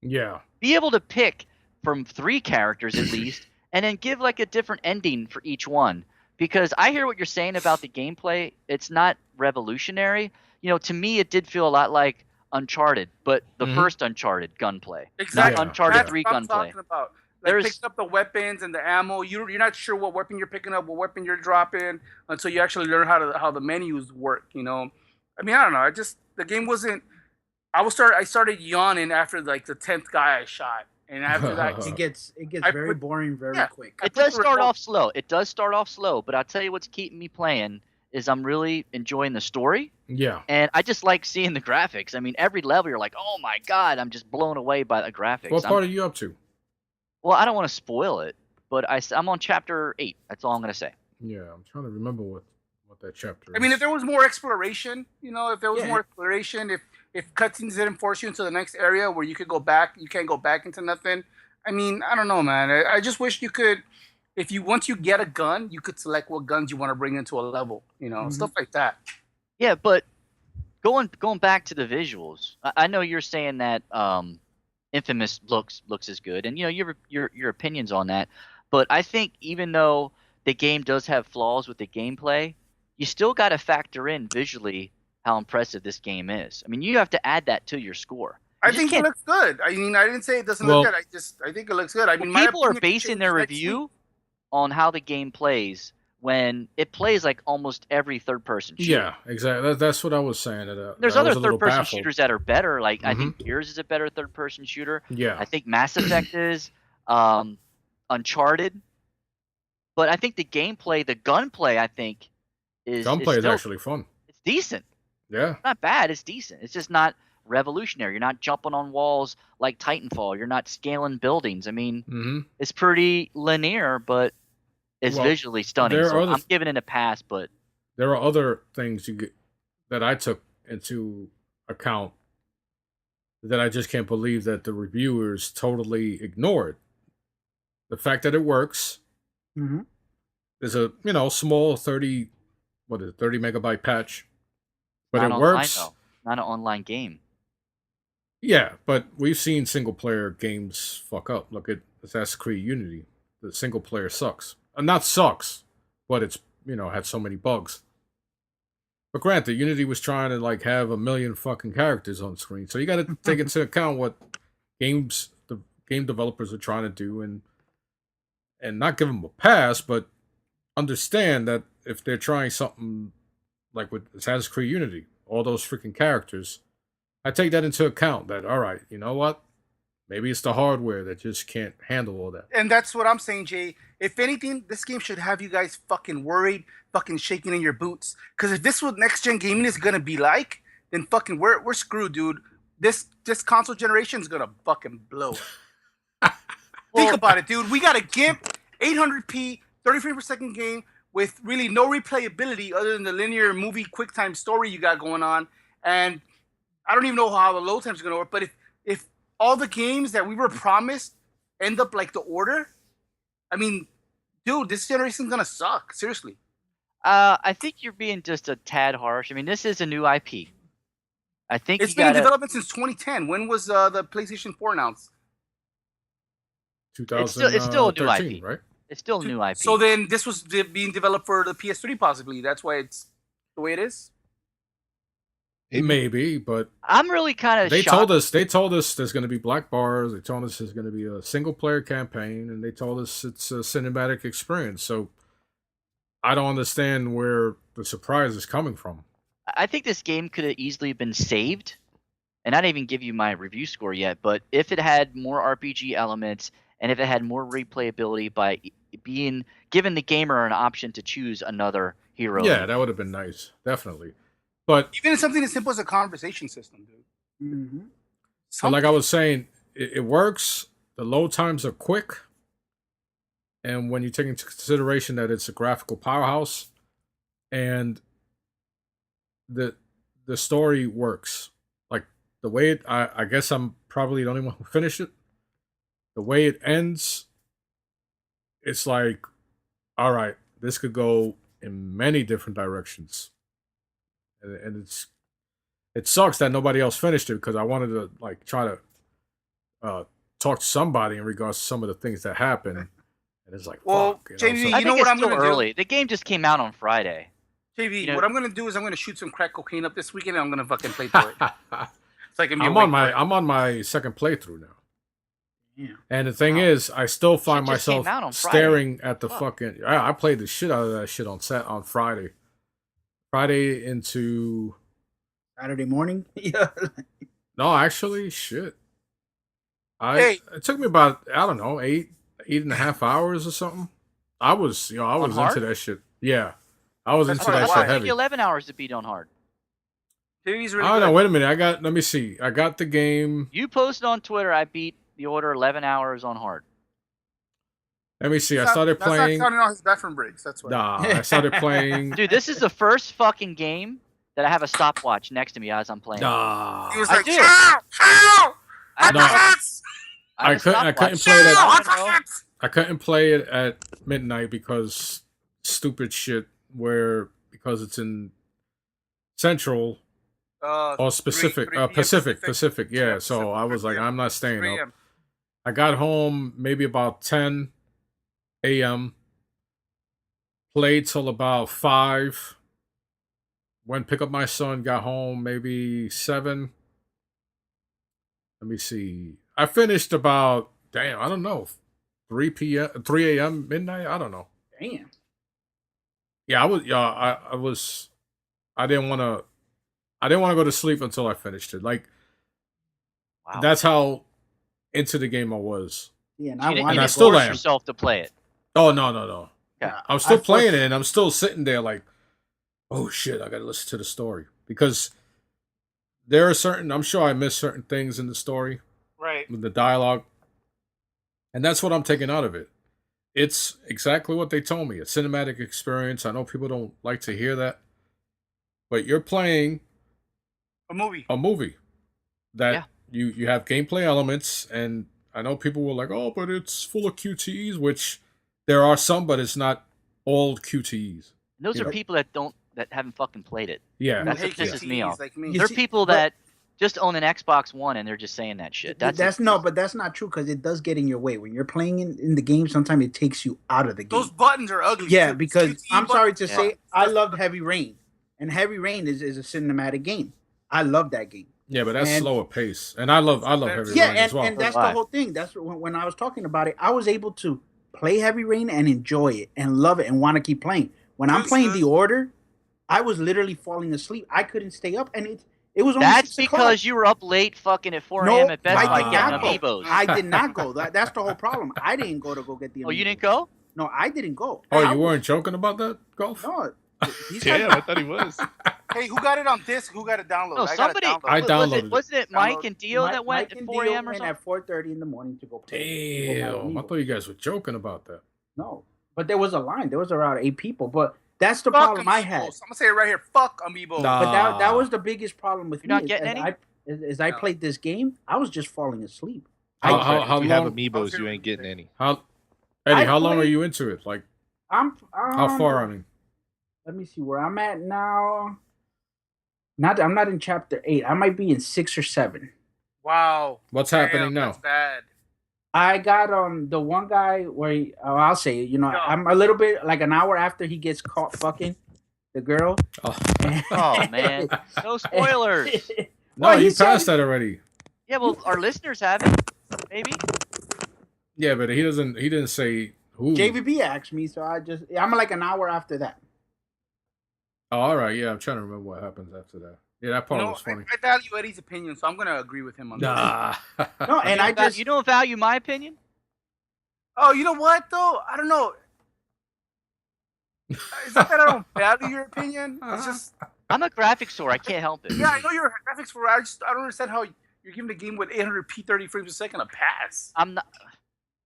yeah. Be able to pick from 3 characters at least, and then give like a different ending for each one. Because I hear what you're saying about the gameplay. It's not revolutionary. To me, it did feel a lot like Uncharted, but the Mhm. first Uncharted gunplay, Exactly. not Uncharted That's 3 what I'm gunplay. talking about. Like There's- picking up the weapons and the ammo. You're not sure what weapon you're picking up, what weapon you're dropping until you actually learn how the menus work. I mean, I don't know. The game wasn't. I started yawning after like the 10th guy I shot, and after that, It gets I very put- boring very yeah. quick. It put does the start remote- off slow. It does start off slow, but I'll tell you what's keeping me playing is I'm really enjoying the story, Yeah. and I just like seeing the graphics. I mean, every level you're like, oh my god, I'm just blown away by the graphics. What part are you up to? Well, I don't want to spoil it, but I'm on chapter 8. That's all I'm gonna say. Yeah, I'm trying to remember what that chapter is. I mean, if there was more exploration, if there was Yeah. more exploration, if if cutscenes didn't force you into the next area where you could go back, you can't go back into nothing. I mean, I don't know, man. I just wish you could, if you once you get a gun, you could select what guns you want to bring into a level, stuff like that. Yeah, but going back to the visuals, I know you're saying that Infamous looks as good, and your opinions on that. But I think even though the game does have flaws with the gameplay, you still got to factor in visually how impressive this game is. I mean, you have to add that to your score. I think it looks good. I mean, I didn't say it doesn't look good. I think it looks good. I mean, people are basing their review on how the game plays when it plays like almost every third-person shooter. Yeah, exactly. That's what I was saying. There's other third-person shooters that are better. Like I think Gears is a better third-person shooter. Yeah. I think Mass Effect is. Uncharted. But I think the gameplay, the gunplay, I think is actually fun. It's decent. Yeah. It's not bad. It's decent. It's just not revolutionary. You're not jumping on walls like Titanfall. You're not scaling buildings. I mean, it's pretty linear, but it's visually stunning. So I'm giving it a pass, but there are other things that I took into account that I just can't believe that the reviewers totally ignored. The fact that it works. There's a small 30 megabyte patch, but it works. Not an online game. Yeah, but we've seen single player games fuck up. Look at Assassin's Creed Unity. The single player sucks. Not sucks, but it's had so many bugs. But granted, Unity was trying to have 1 million fucking characters on screen, so you got to take into account what the game developers are trying to do, and not give them a pass, but understand that if they're trying something like with Assassin's Creed Unity, all those freaking characters, I take that into account. That all right, you know what? Maybe it's the hardware that just can't handle all that. And that's what I'm saying, Jay. If anything, this game should have you guys fucking worried, fucking shaking in your boots. Because if this is what next gen gaming is gonna be like, then fucking we're screwed, dude. This console generation is gonna fucking blow. Think about it, dude. We got a GIMP 800p 30 frames per second game with really no replayability other than the linear movie QuickTime story you got going on, and I don't even know how the load times are gonna work. But if all the games that we were promised end up like the Order, I mean, dude, this generation's gonna suck. Seriously. I think you're being just a tad harsh. I mean, this is a new IP. I think it's been in development since 2010. When was the PlayStation 4 announced? 2013, it's still a new IP, right? It's still a new IP. So then this was being developed for the PS3 possibly. That's why it's the way it is. Maybe, but I'm really kind of shocked. They told us there's going to be black bars. They told us there's going to be a single player campaign, and they told us it's a cinematic experience. So I don't understand where the surprise is coming from. I think this game could have easily been saved, and I didn't even give you my review score yet. But if it had more RPG elements, and if it had more replayability by being given the gamer an option to choose another hero, yeah, that would have been nice, definitely. But even something as simple as a conversation system, dude. So like I was saying, it works. The load times are quick, and when you take into consideration that it's a graphical powerhouse, and the story works, like the way it, I guess I'm probably the only one who finished it. The way it ends, it's like, all right, this could go in many different directions. And it sucks that nobody else finished it because I wanted to try to talk to somebody in regards to some of the things that happen. And it's like, well, fuck, JV, I you know think what it's I'm going still to early. The game just came out on Friday. JV, what I'm going to do is I'm going to shoot some crack cocaine up this weekend and I'm going to fucking play through it. It's like I'm on my second playthrough now. Yeah. And the thing is, I still find myself staring at the fucking. I played the shit out of that shit on Friday. Friday into Saturday morning. Yeah. No, actually, shit. It took me about 8.5 hours or something. I was into that shit. Yeah, I was into that shit heavy. 11 hours to beat on hard. Really oh no, wait a minute. Let me see. I got the game. You posted on Twitter. I beat the Order 11 hours on hard. Let me see. I started playing. That's not counting all his bathroom breaks. That's why. Nah, I started playing. Dude, this is the first fucking game that I have a stopwatch next to me as I'm playing. Nah. He was I like, do. chill. I have No. a- I have a couldn't stopwatch. play that. I don't know. I couldn't play it at midnight because stupid shit because it's in Central or specific 3 p.m. Pacific. Yeah, Yeah, so I was like, 3 I'm not staying 3 up. a.m. I got home maybe about 10 a.m. Played till about 5. Went pick up my son. Got home maybe 7. Let me see. I finished about I don't know, 3 a.m. midnight. I don't know. Damn. Yeah, I was. I didn't want to. I didn't want to go to sleep until I finished it. Like Wow. that's how into the game I was. Yeah, and So you I didn't, wanted. you I didn't still force am. yourself to play it. Oh no. Okay. I'm still I playing forced- it, and I'm still sitting there like, oh shit, I gotta listen to the story because there are certain. I'm sure I missed certain things in the story Right. with the dialogue, and that's what I'm taking out of it. It's exactly what they told me. A cinematic experience. I know people don't like to hear that, but you're playing A movie. a movie that Yeah. you have gameplay elements, and I know people were like, oh, but it's full of QTEs, which there are some, but it's not all QTEs. And those Yeah. are people that haven't fucking played it. Yeah, That's what Hate pisses me QTEs off. Like me. You They're see, people but- that just own an Xbox One and they're just saying that shit. But that's not true because it does get in your way when you're playing in the game. Sometimes it takes you out of the game. Those buttons are ugly. Yeah, too. because QTE I'm sorry to buttons. say, I loved Heavy Rain, and Heavy Rain is a cinematic game. I love that game. yeah, but that's And- slower pace, and I love Heavy Yeah, Rain as well. and that's Why? the whole thing. That's when I was talking about it, I was able to play Heavy Rain and enjoy it and love it and want to keep playing. When I'm playing The Order, I was literally falling asleep. I couldn't stay up, and it was only That's 6 o'clock. because you were up late fucking at 4 No, a.m. at Best I Buy did getting not amiibos. I did not go. That's the whole problem. I didn't go get the. Oh, you Amiibos. didn't go? No, I didn't go. Oh, I you was- weren't joking about that, Golf? No. These Damn, guys- I thought he was. Hey, who got it on disc? Who got it downloaded? No, I got somebody. it downloaded. I was downloaded it, wasn't it Mike and Dio Mike- that went Mike at and 4 Dio a.m. or went something? at 4:30 in the morning to go play. Damn, I thought you guys were joking about that. No, but there was a line. There was around 8 people. But that's the Fuck problem I Amiibos. had. I'm gonna say it right here. Fuck Amiibo. Nah. But that was the biggest problem with You're not me. getting as any? As I played this game, I was just falling asleep. How if you have long- amiibos, you ain't getting any. Eddie, I how long are played- you into it? Like, I'm how far? I mean, Let me see where I'm at now. I'm not in chapter 8. I might be in 6 or 7. Wow. what's Damn, happening now? That's bad. I got the one guy where I'll say it, No. I'm a little bit like an hour after he gets caught fucking the girl. Oh. Oh man, no spoilers. No, Well, you he said- passed that already. Yeah, well, our listeners haven't. Maybe. Yeah, but he didn't say who. JVB asked me, so I'm like an hour after that. Oh, all right. Yeah, I'm trying to remember what happens after that. Yeah, that part was funny. I value Eddie's opinion, so I'm gonna agree with him on this. Nah. No, and I just You don't value my opinion? Oh, you know what though? I don't know. It's not that I don't value your opinion. It's just I'm a graphics store. I can't help it. yeah, I know you're a graphics for. I don't understand how you're giving a game with 800p 30 frames a second a pass. I'm not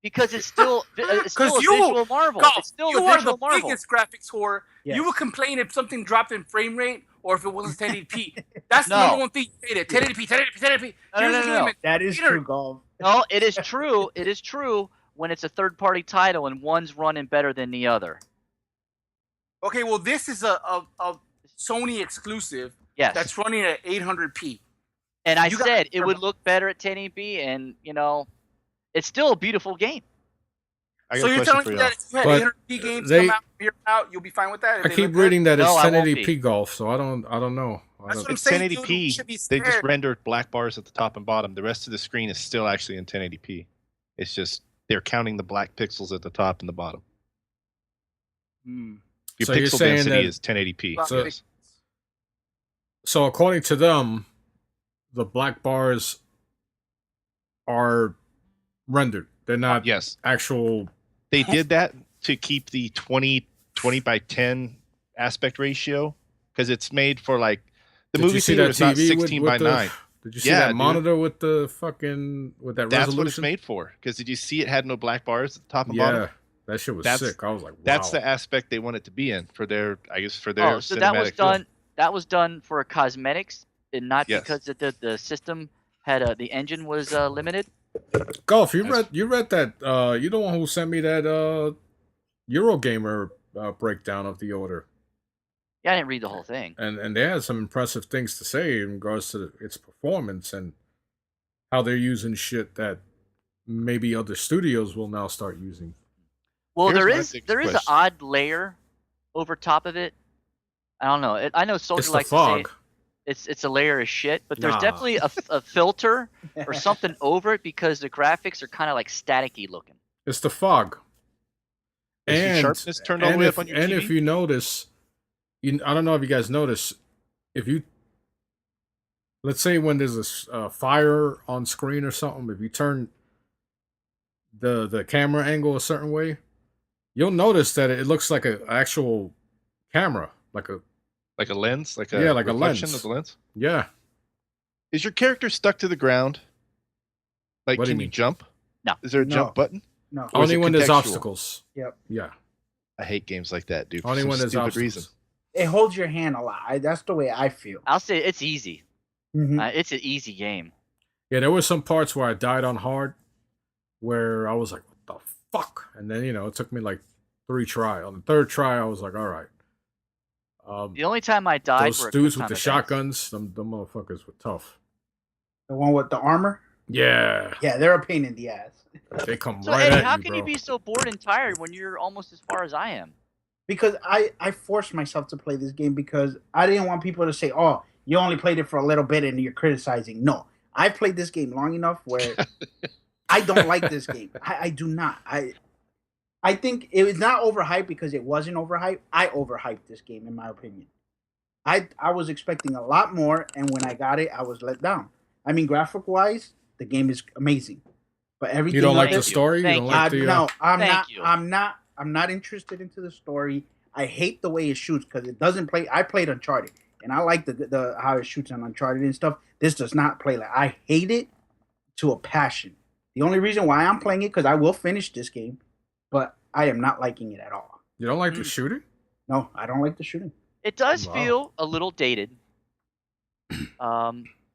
because it's still a 'Cause you- visual marvel. Golf, It's still you a are visual the marvel. biggest graphics whore. Yes. You would complain if something dropped in frame rate or if it wasn't 1080p. That's the No. number one thing you hated. 1080p, 1080p, 1080p. No, Here's no, the no, game. no. and- that is Peter- true, golf. No, it is true. It is true when it's a third-party title and one's running better than the other. Okay, well, this is a Sony exclusive Yes. that's running at 800p. And I you got- said it would look better at 1080p, and it's still a beautiful game. I got So a you're question telling for me y'all. that if you had But 800p games they- come out here out, you'll be fine with that? If I they keep look good? reading that it's No, I won't 1080p be. golf, so I don't know. I That's don't- what I'm It's saying, dude. We 1080p. should be They just scared. rendered black bars at the top and bottom. The rest of the screen is still actually in 1080p. It's just they're counting the black pixels at the top and the bottom. Hmm. Your So you're pixel saying density that- is 1080p. So- Yes. So according to them, the black bars are rendered. They're not Yes, actual. they did that to keep the 20 by 10 aspect ratio because it's made for like the Did you movie see theater that is not TV 16 by the, 9. Did you see Yeah, that dude. monitor with the fucking with that That's resolution? what it's made for. Because did you see it had no black bars at the top and Yeah, bottom? that shit was That's- sick. I was like, wow. That's the aspect they want it to be in for their, I guess, for their. Oh, so that was cinematic film. done. that was done for cosmetics and not Yes. because the system had the engine was limited. Golf, you That's- read that? You the one who sent me that Eurogamer breakdown of the order, Yeah, I didn't read the whole thing. and they had some impressive things to say in regards to its performance and how they're using shit that maybe other studios will now start using. Well, Here's there my is biggest there is an question. odd layer over top of it. I don't know. I know Soldier It's the likes to say fog. it's a layer of shit, but there's Nah. definitely a filter or something over it because the graphics are kind of like staticky looking. It's the fog. Is your And sharpness turned all the and way if, up on your and TV? if you notice, I don't know if you guys notice, if you let's say when there's a fire on screen or something, if you turn the camera angle a certain way, you'll notice that it looks like an actual camera, like a Like a lens, like a Yeah, like a reflection lens. of the lens. yeah. Is your character stuck to the ground? Like, What do you can you mean? jump? No. Is there a No. jump button? No. Or is Only it when there's contextual? obstacles. Yep. Yeah. I hate games like that, dude. For Only some when there's stupid obstacles. reason. It holds your hand a lot. That's the way I feel. I'll say it's easy. Mhm. It's an easy game. Yeah, there were some parts where I died on hard, where I was like, "What the fuck?" And then it took me like 3 try. On the 3rd try, I was like, "All right." The only time I died Those were dudes quick with the time events. shotguns, them motherfuckers were tough. The one with the armor. Yeah, Yeah, they're a pain in the ass. they come So right Eddie, at how you, can bro. you be so bored and tired when you're almost as far as I am? Because I forced myself to play this game because I didn't want people to say, "Oh, you only played it for a little bit and you're criticizing." No, I played this game long enough where I don't like this game. I do not. I think it was not overhyped because it wasn't overhyped. I overhyped this game, in my opinion. I was expecting a lot more, and when I got it, I was let down. I mean, graphic wise, the game is amazing, but everything You don't like Thank the you. story? You Thank don't you. like the no, I'm Thank not. you. I'm not interested into the story. I hate the way it shoots because it doesn't play. I played Uncharted, and I like the how it shoots on Uncharted and stuff. This does not play like. I hate it to a passion. The only reason why I'm playing it because I will finish this game, but I am not liking it at all. You don't like the Mm. shooting? No, I don't like the shooting. It does Wow. feel a little dated.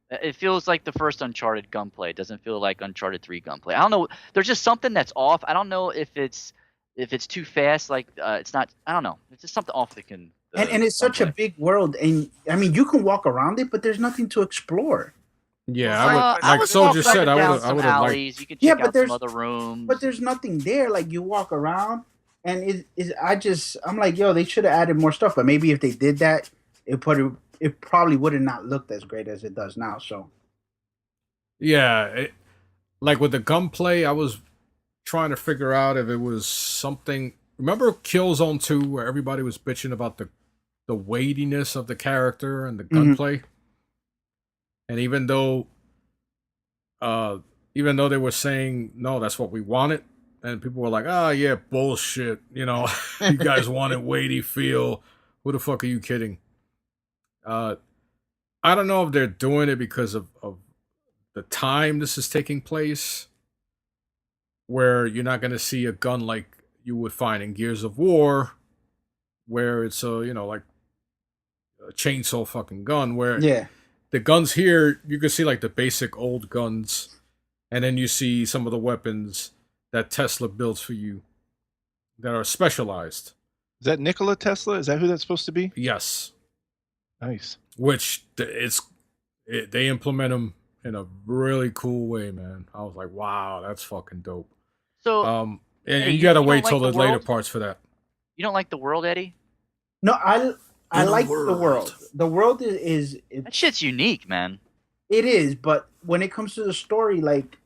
It feels like the first Uncharted gunplay. It doesn't feel like Uncharted 3 gunplay. I don't know. There's just something that's off. I don't know if it's too fast. Like it's not. I don't know. It's just something off the And it's such a gunplay. big world, and I mean, you can walk around it, but there's nothing to explore. Yeah, Well, I would. I Like was Soldier walking said, I down would. I some would have liked. alleys. You could Yeah, check but out some there's- other rooms. But there's nothing there. Like you walk around, and I'm like, yo, they should have added more stuff. But maybe if they did that, it probably would have not looked as great as it does now. So Yeah, like with the gunplay, I was trying to figure out if it was something. Remember Killzone 2, where everybody was bitching about the weightiness of the character and the gunplay, and even though they were saying no, that's what we wanted, and people were like, "Ah, yeah, bullshit," you guys wanted weighty feel. Who the fuck are you kidding? I don't know if they're doing it because of the time this is taking place, where you're not going to see a gun like you would find in Gears of War, where it's like a chainsaw fucking gun, where yeah, the guns here you can see like the basic old guns, and then you see some of the weapons that Tesla builds for you that are specialized. Is that Nikola Tesla? Is that who that's supposed to be? Yes, Nice. which they implement them in a really cool way, man. I was like, wow, that's fucking dope. so And Hey, you you gotta don't wait like till the the later world? parts for that. you don't like the world, Eddie? no, I The like the world. world. The world is That shit's unique, man. it is, but when it comes to the story, like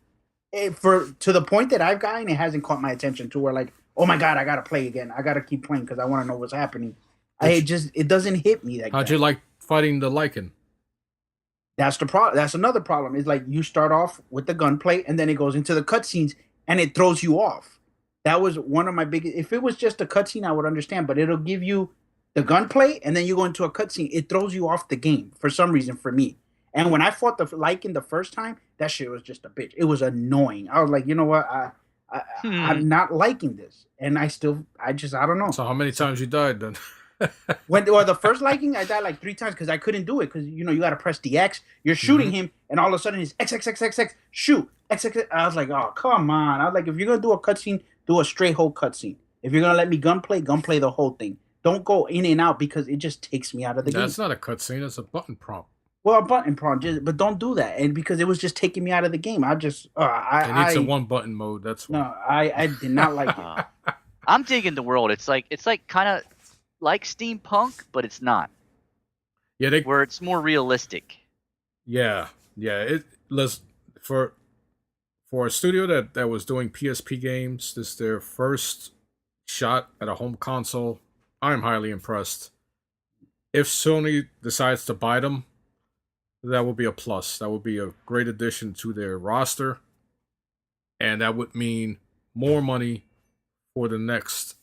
to the point that I've gotten, it hasn't caught my attention to where like, oh my god, I gotta play again. I gotta keep playing because I want to know what's happening. It doesn't hit me like How'd that. you like fighting the Lycan? That's the problem. That's another problem. Is like you start off with the gunplay, and then it goes into the cutscenes, and it throws you off. That was one of my biggest. If it was just a cutscene, I would understand, but it'll give you the gunplay, and then you go into a cutscene. It throws you off the game for some reason for me. And when I fought the Lycan the first time, that shit was just a bitch. It was annoying. I was like, you know what? I'm not liking this, and I don't know. So how many times you died then? Well, the first liking, I died like 3 times because I couldn't do it because you know you got to press the X. You're shooting him, and all of a sudden it's X X X X X shoot X X. I was like, oh come on! I was like, if you're gonna do a cutscene, do a straight whole cutscene. If you're gonna let me gunplay the whole thing. Don't go in and out because it just takes me out of the game. That's not a cutscene. That's a button prompt. Well, a button prompt, but don't do that. And because it was just taking me out of the game, I just It needs a one button mode. That's why. no, I did not like it. I'm digging the world. It's like kind of like steampunk, but it's not. Yeah, they. Where it's more realistic. Yeah. It let's for a studio that was doing PSP games. This is their first shot at a home console. I'm highly impressed. If Sony decides to buy them, that would be a plus. That would be a great addition to their roster. And that would mean more money for the next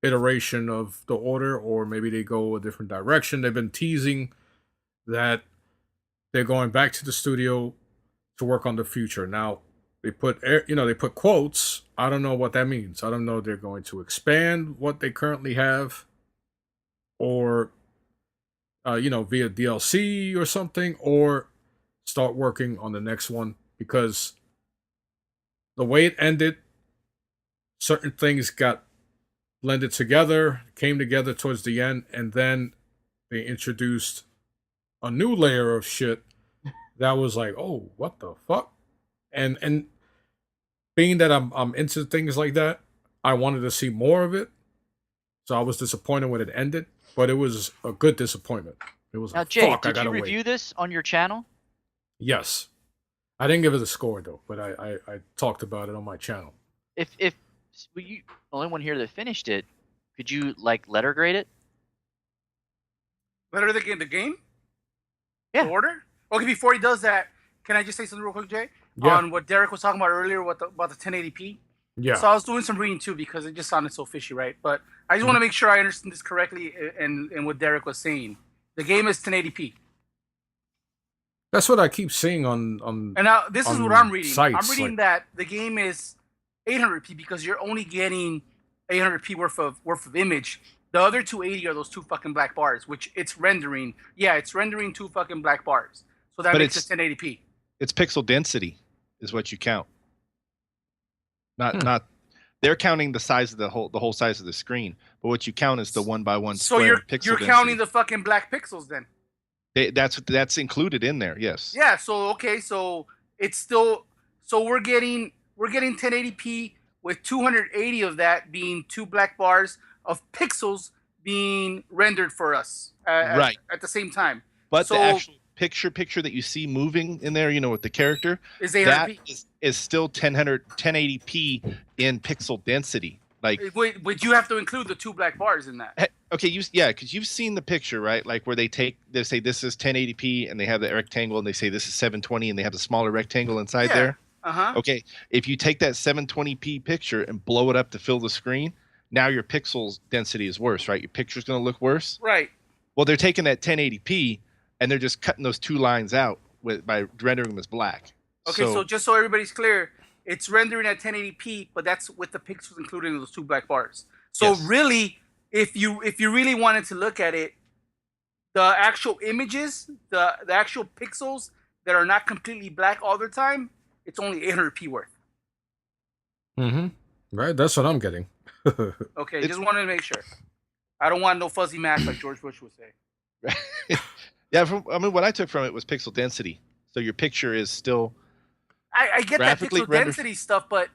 iteration of the order, or maybe they go a different direction. They've been teasing that they're going back to the studio to work on the future. Now, they put quotes. I don't know what that means. I don't know if they're going to expand what they currently have, or via DLC or something, or start working on the next one, because the way it ended, certain things got blended together, came together towards the end, and then they introduced a new layer of shit that was like, oh, what the fuck? And being that I'm into things like that, I wanted to see more of it. So I was disappointed when it ended, but it was a good disappointment. It was Now, like, Jay, fuck, I did you gotta review wait. this on your channel? Yes. I didn't give it a score though, but I talked about it on my channel. If were you the only one here that finished it, could you like letter grade it? Better the game? Yeah. The order? Okay, before he does that, can I just say something real quick, Jay? Yeah. On what Derek was talking about earlier about the 1080p? Yeah. So I was doing some reading too because it just sounded so fishy, right? But I just want to make sure I understand this correctly and what Derek was saying. The game is 1080p. That's what I keep seeing on And now this is on what I'm reading. I'm sites, reading like- that the game is 800p because you're only getting 800p worth of image. The other 280 are those two fucking black bars, which it's rendering. Yeah, it's rendering two fucking black bars. So that But makes it's- it 1080p. It's pixel density is what you count. Not they're counting the size of the whole size of the screen, but what you count is the 1x1 So square you're pixel counting density. the fucking black pixels then. That's included in there. Yes. Yeah, so okay, so it's still we're getting 1080p with 280 of that being two black bars of pixels being rendered for us Right. at the same time. But So- the actual picture that you see moving in there, with the character, Is that 800p? is still 1080p in pixel density. Like, Wait, but you have to include the two black bars in that. okay, because you've seen the picture, right? Like where they say this is 1080p and they have the rectangle, and they say this is 720 and they have the smaller rectangle inside Yeah. there. Uh-huh. Okay, if you take that 720p picture and blow it up to fill the screen, now your pixels density is worse, right? Your picture's going to look worse. Right. Well, they're taking that 1080p and they're just cutting those two lines out by rendering them as black. Okay, so just so everybody's clear, it's rendering at 1080p, but that's with the pixels included in those two black bars. So Yes. really, if you really wanted to look at it, the actual images, the actual pixels that are not completely black all the time, it's only 800p worth. Mm-hmm. Right, that's what I'm getting. Okay, just wanted to make sure. I don't want no fuzzy math like George Bush would say. Yeah, what I took from it was pixel density. So your picture is still I get that Graphically pixel rendered- density stuff, but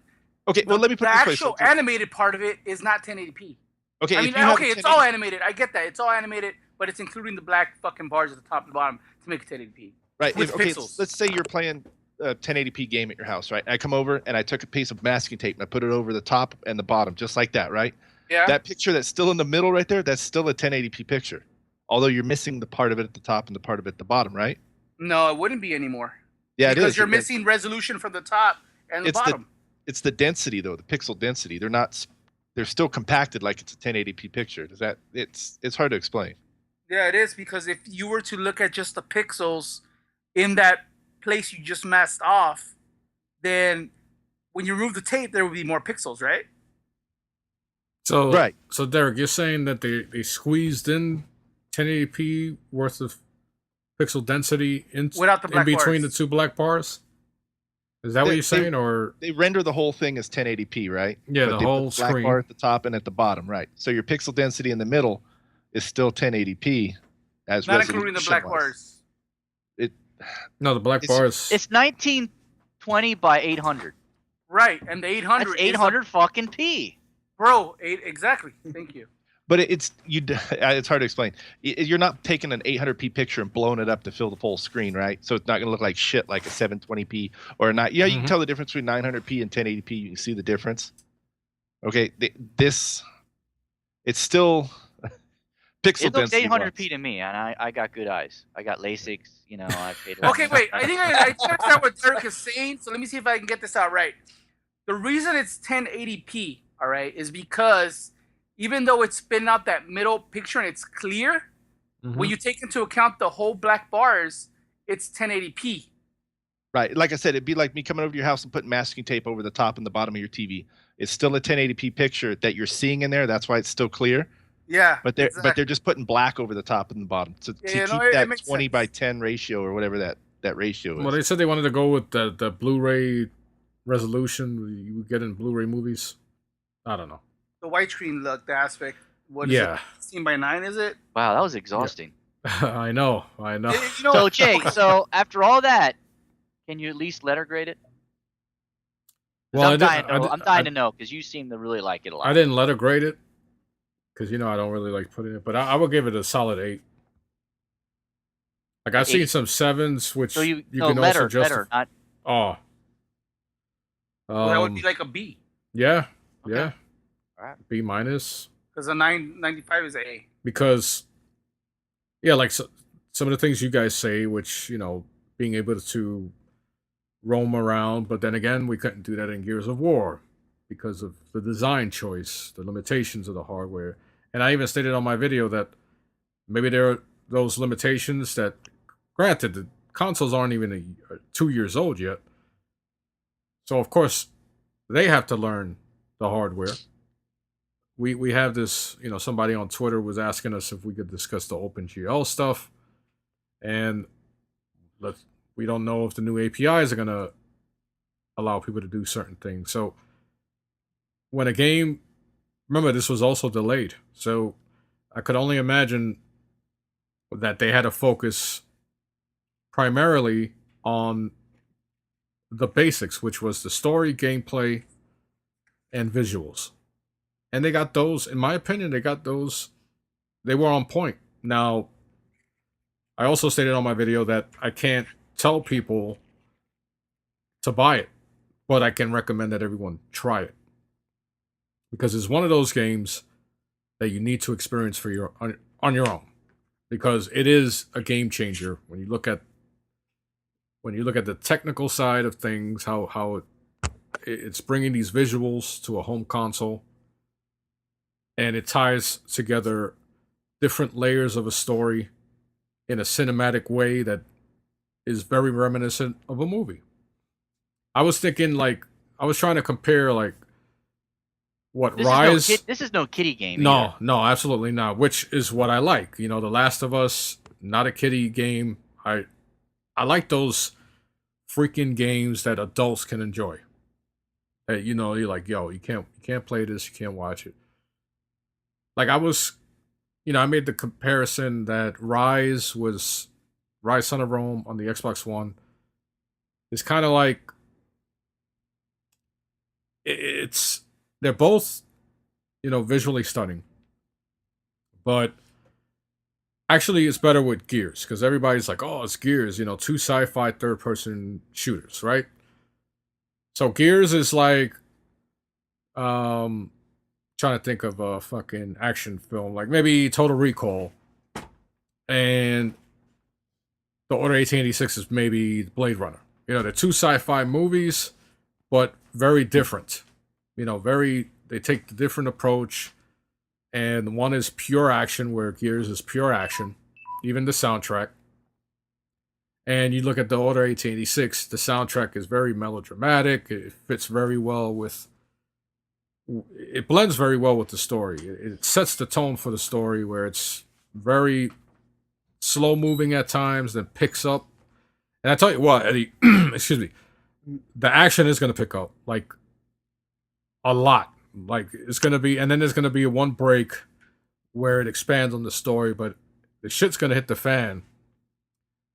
okay. Well, let me put the it this way. actual So, animated part of it is not 1080p. okay, I if mean, you have okay, a it's all 1080 animated. I get that. It's all animated, but it's including the black fucking bars at the top and bottom to make it 1080p. right. with Okay, pixels. let's say you're playing a 1080p game at your house, right? I come over and I took a piece of masking tape and I put it over the top and the bottom, just like that, right? Yeah. That picture that's still in the middle right there, that's still a 1080p picture. Although you're missing the part of it at the top and the part of it at the bottom, right? No, it wouldn't be anymore. Yeah, because it is. you're missing resolution from the top and the It's bottom. It's the density though, the pixel density. They're still compacted like it's a 1080p picture. It's hard to explain. Yeah, it is, because if you were to look at just the pixels in that place you just masked off, then when you remove the tape, there would be more pixels, right? So Right. So Derek, you're saying that they squeezed in 1080p worth of pixel density Without the in black between bars. the two black bars? Is that what They- you're saying, or They render the whole thing as 1080p, right? Yeah, But the they whole put black screen. bar at the top and at the bottom, right? So your pixel density in the middle is still 1080p as Not including the black resolution-wise. bars. no? The black It's- bars. It's 1920 by 800. Right, and the 800. That's is 800 fucking p. Bro, exactly. Thank you. But it's hard to explain. You're not taking an 800p picture and blowing it up to fill the full screen, right? So it's not going to look like shit like a 720p or not. Yeah, you can Mhm. tell the difference between 900p and 1080p. You can see the difference. Okay, it's still pixel It looks density. 800p to me, and I got good eyes. I got LASIK. You know, I paid. a lot Okay, of money. wait. I think I understand what Derek is saying. So let me see if I can get this out right. The reason it's 1080p, all right, is because even though it's spitting out that middle picture and it's clear, Mhm. when you take into account the whole black bars, it's 1080p. Right. Like I said, it'd be like me coming over to your house and putting masking tape over the top and the bottom of your TV. It's still a 1080p picture that you're seeing in there. That's why it's still clear. Yeah, But they're exactly. just putting black over the top and the bottom to Yeah, keep no, it that makes 20 sense. by 10 ratio or whatever that ratio is. Well, they said they wanted to go with the Blu-ray resolution you would get in Blu-ray movies. I don't know. The widescreen look, the aspect. What is Yeah, it? 16 by 9, is it? Wow, that was exhausting. I know. You know, So Jay, so after all that, can you at least letter grade it? 'Cause Well, I'm dying, I I'm dying to know because you seem to really like it a lot. I didn't letter grade it because I don't really like putting it, but I would give it a solid 8. Like I've seen 8. some 7s, which So you you no can letter, also letter, justify. not Oh, that would be like a B. yeah, Okay. yeah, Alright. B minus. Because a 995 is A. Because like some of the things you guys say, which being able to roam around, but then again we couldn't do that in Gears of War because of the design choice, the limitations of the hardware. And I even stated on my video that maybe there are those limitations that, granted, the consoles aren't even 2 years old yet, so of course they have to learn the hardware. We have this, somebody on Twitter was asking us if we could discuss the OpenGL stuff, and we don't know if the new APIs are going to allow people to do certain things. So when a game, remember this was also delayed, so I could only imagine that they had to focus primarily on the basics, which was the story, gameplay, and visuals. And they got those, in my opinion, they were on point. Now, I also stated on my video that I can't tell people to buy it, but I can recommend that everyone try it. Because it's one of those games that you need to experience on your own. Because it is a game changer when you look at the technical side of things, how it's bringing these visuals to a home console, and it ties together different layers of a story in a cinematic way that is very reminiscent of a movie. I was thinking, I was trying to compare, what this Rise. This is no kiddie game. No, either. no, absolutely not. Which is what I like. The Last of Us, not a kiddie game. I like those freaking games that adults can enjoy. That you're like, yo, you can't play this, you can't watch it. Like I was, I made the comparison that Rise Son of Rome on the Xbox One. It's kind of like they're both, visually stunning. But actually, it's better with Gears because everybody's like, "Oh, it's Gears," two sci-fi third-person shooters, right? So Gears is like, trying to think of a fucking action film, like maybe Total Recall, and the Order 1886 is maybe Blade Runner. They're two sci-fi movies, but very different. They take the different approach. And one is pure action, where Gears is pure action, even the soundtrack. And you look at the Order 1886, the soundtrack is very melodramatic. It fits very well with it blends very well with the story. It sets the tone for the story where it's very slow moving at times, then picks up. And I tell you what, Eddie, excuse me, the action is going to pick up like a lot. Like it's going to be, and then there's going to be one break where it expands on the story, but the shit's going to hit the fan.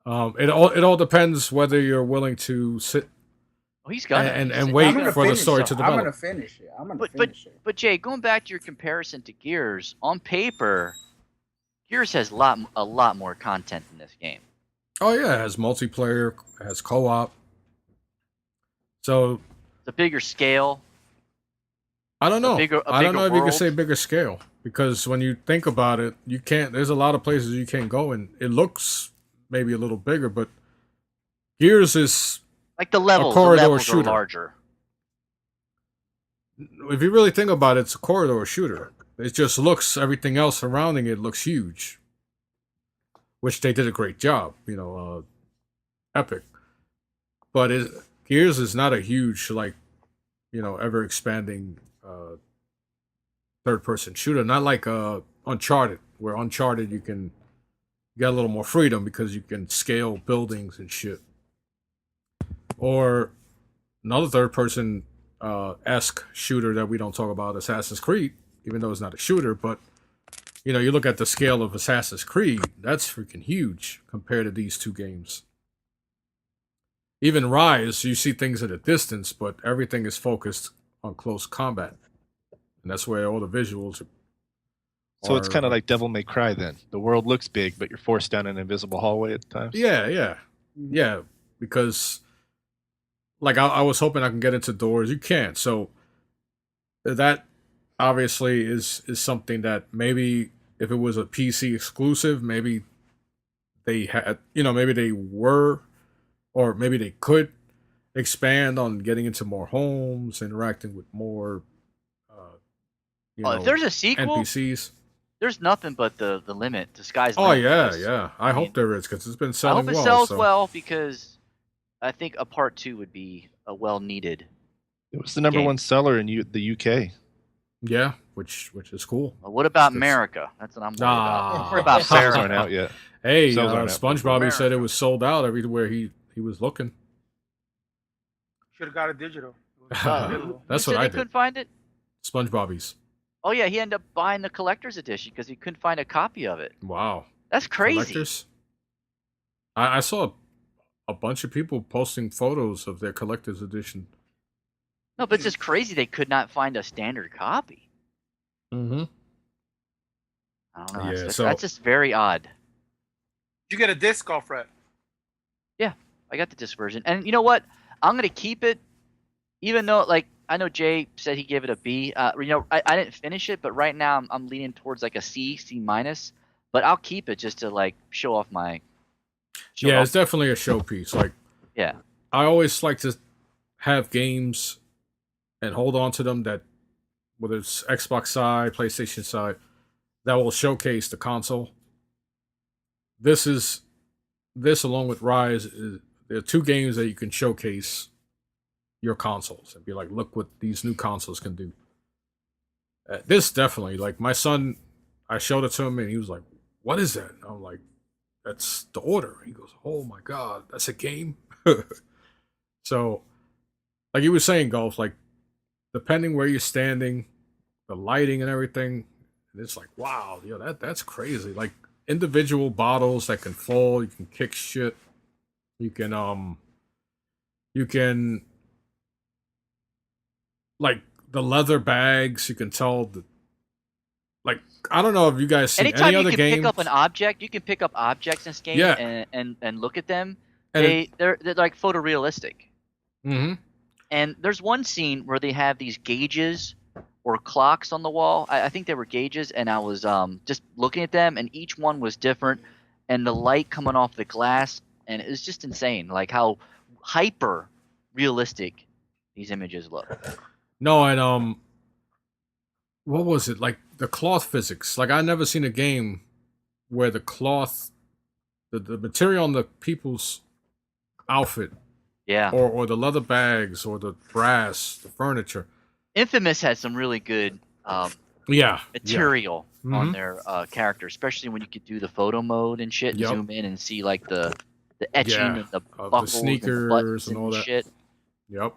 It all depends whether you're willing to sit Oh, he's got and I'm wait gonna for the finish story it. to I'm develop. gonna finish it. I'm gonna But finish it. but Jay, going back to your comparison to Gears, on paper, Gears has a lot more content in this game. Oh yeah, it has multiplayer, it has co-op. So It's a bigger scale. I don't know. bigger- a I don't bigger know if you can world. say bigger scale because when you think about it, you can't. There's a lot of places you can't go, and it looks maybe a little bigger, but Gears is, Like the levels corridor are shooter. larger. if you really think about it, it's a corridor shooter. It just looks, everything else surrounding it looks huge, which they did a great job. Epic. But Gears is not a huge, like, ever expanding third person shooter. Not like Uncharted, where Uncharted you got a little more freedom because you can scale buildings and shit. Or another third person esque shooter that we don't talk about, Assassin's Creed, even though it's not a shooter, but you look at the scale of Assassin's Creed, that's freaking huge compared to these two games. Even Rise, you see things at a distance, but everything is focused on close combat. And that's where all the visuals are. So it's kind of like Devil May Cry then. The world looks big, but you're forced down an invisible hallway at times. Yeah, because like I was hoping I can get into doors. You can't. So that obviously is something that maybe if it was a PC exclusive, maybe they had, maybe they were, or maybe they could expand on getting into more homes, interacting with more, If there's a sequel, NPCs. there's nothing but the limit. The sky's the Oh limit. yeah, Because yeah. I mean, hope there is because it's been I selling hope it well. sells so. well because I think a part 2 would be a well needed. It was the number Game. one seller in the UK. Yeah, which is cool. What about That's- America? That's what I'm worried Nah. about. What about Sales America? aren't out yet. Hey, Sales aren't out. SpongeBob, he said it was sold out everywhere he was looking. Should have got a digital. That's You what said I they did. couldn't find it? SpongeBobbies. Oh yeah, he ended up buying the collector's edition because he couldn't find a copy of it. Wow. That's crazy. Collectors? I saw a bunch of people posting photos of their collector's edition. No, but it's just crazy they could not find a standard copy. Mm-hmm. I don't know. Yeah, that's, so- that's just very odd. Did you get a disc, Alfred? I got the disc version, and you know what? I'm gonna keep it, even though like I know Jay said he gave it a B. I didn't finish it, but right now I'm leaning towards like a C minus. But I'll keep it just to like show off my. Yeah, it's definitely a showpiece. Like, Yeah. I always like to have games and hold on to them that, whether it's Xbox side, PlayStation side, that will showcase the console. This along with Rise, there are two games that you can showcase your consoles and be like, look what these new consoles can do. This definitely, like my son, I showed it to him and he was like, what is that? And I'm like, that's The Order. He goes, oh my God, that's a game? So, like you were saying, Golf, like, depending where you're standing, the lighting and everything, it's like, wow, that's crazy. Like, individual bottles that can fall, you can kick shit, you can, like, the leather bags, you can tell the, like, I don't know if you guys see Anytime any you other can games. pick up an object, you can pick up objects in this game Yeah. and look at them. And They're like photorealistic. Mhm. And there's one scene where they have these gauges or clocks on the wall. I think they were gauges, and I was just looking at them, and each one was different, and the light coming off the glass, and it was just insane, like how hyper realistic these images look. No, and what was it? Like the cloth physics. Like I never seen a game where the cloth, the material on the people's outfit, Yeah. or the leather bags, or the brass, the furniture, Infamous has some really good Yeah. material on Mhm. their character, especially when you could do the photo mode and shit, and Yep. zoom in and see like the etching Yeah, and the of the buckles and the sneakers buttons and and all that. shit. Yep.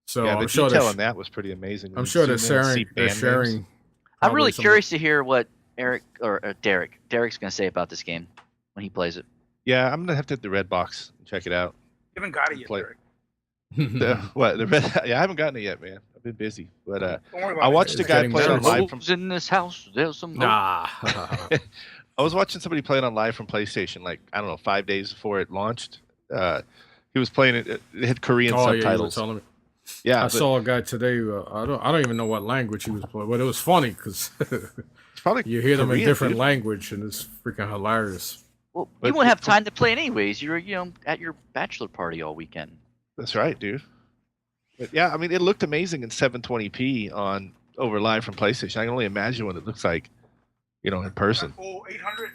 So yeah, the I'm sure detail on that was pretty amazing. When I'm you sure zoom they're in and see sharing. They're band names. sharing. I'm probably really some- curious to hear what Derek's going to say about this game when he plays it. Yeah, I'm gonna have to hit the red box and check it out. You haven't got it yet, Play- Derek. The red? Yeah, I haven't gotten it yet, man. I've been busy, but Don't worry about I it. watched a It's guy getting play it on better. live from. Hoes in this house. There's some. Nah. I was watching somebody play it on live from PlayStation, like I don't know, 5 days before it launched. He was playing it. It had Korean Oh yeah, you were subtitles. telling me. Yeah, I but saw a guy today. I don't even know what language he was playing, but it was funny because it's probably you hear them in Korean, different dude. language, and it's freaking hilarious. Well, But you won't have it- time to play it anyways. You're at your bachelor party all weekend. That's right, dude. But yeah, I mean, it looked amazing in 720p on over live from PlayStation. I can only imagine what it looks like, in person. Oh, 800.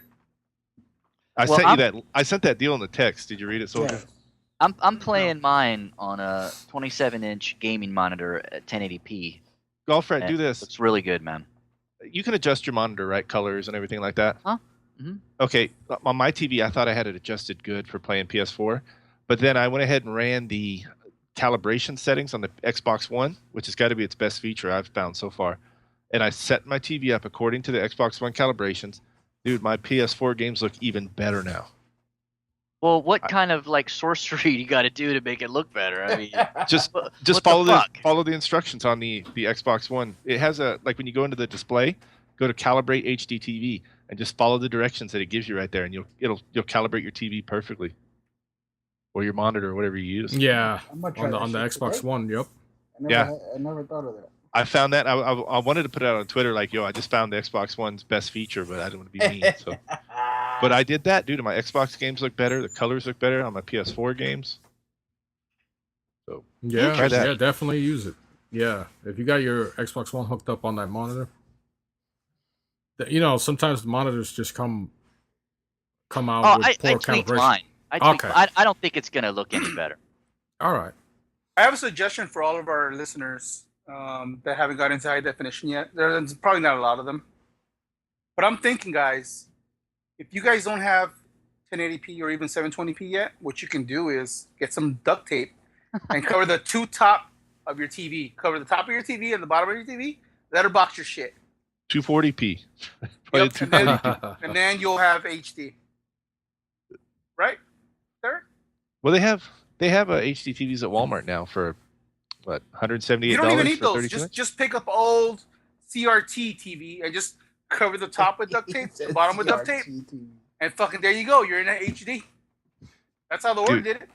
I Well, sent I'm- you that. I sent that deal in the text. Did you read it, Soldier? Yeah. I'm playing mine on a 27-inch gaming monitor at 1080p. Golfred, and do this. It's really good, man. You can adjust your monitor, right? Colors and everything like that. Huh? Mhm. Okay, on my TV, I thought I had it adjusted good for playing PS4, but then I went ahead and ran the calibration settings on the Xbox One, which has got to be its best feature I've found so far. And I set my TV up according to the Xbox One calibrations. Dude, my PS4 games look even better now. Well, what kind of like sorcery you got to do to make it look better? I mean, Just what just the follow fuck? follow the instructions on the Xbox One. It has a like when you go into the display, go to calibrate HD TV and just follow the directions that it gives you right there, and you'll calibrate your TV perfectly, or your monitor or whatever you use. Yeah, I'm gonna try on the that shit Xbox today. One. Yep. I never thought of that. I found that I wanted to put it out on Twitter like, yo, I just found the Xbox One's best feature, but I didn't want to be mean. So, but I did that, dude. My Xbox games look better. The colors look better on my PS4 games. Yeah, Try that. yeah, definitely use it. Yeah, if you got your Xbox One hooked up on that monitor, sometimes the monitors just come out oh, with I poor tweaked calibration. mine. Okay. I don't think it's gonna look any better. All right. I have a suggestion for all of our listeners that haven't got into high definition yet. There's probably not a lot of them. But I'm thinking, guys, if you guys don't have 1080p or even 720p yet, what you can do is get some duct tape and cover the two top of your TV. Cover the top of your TV and the bottom of your TV. Letterbox your shit. 240p. Play Yep, it and, then, 240p. and then you'll have HD. Right? There? Well, they have HD TVs at Walmart now for what, $178 You don't even need for those. 32 inch? Just pick up old CRT TV and just cover the top with duct tape, the bottom with duct tape, and fucking there you go. You're in a HD. That's how the order Dude. did it.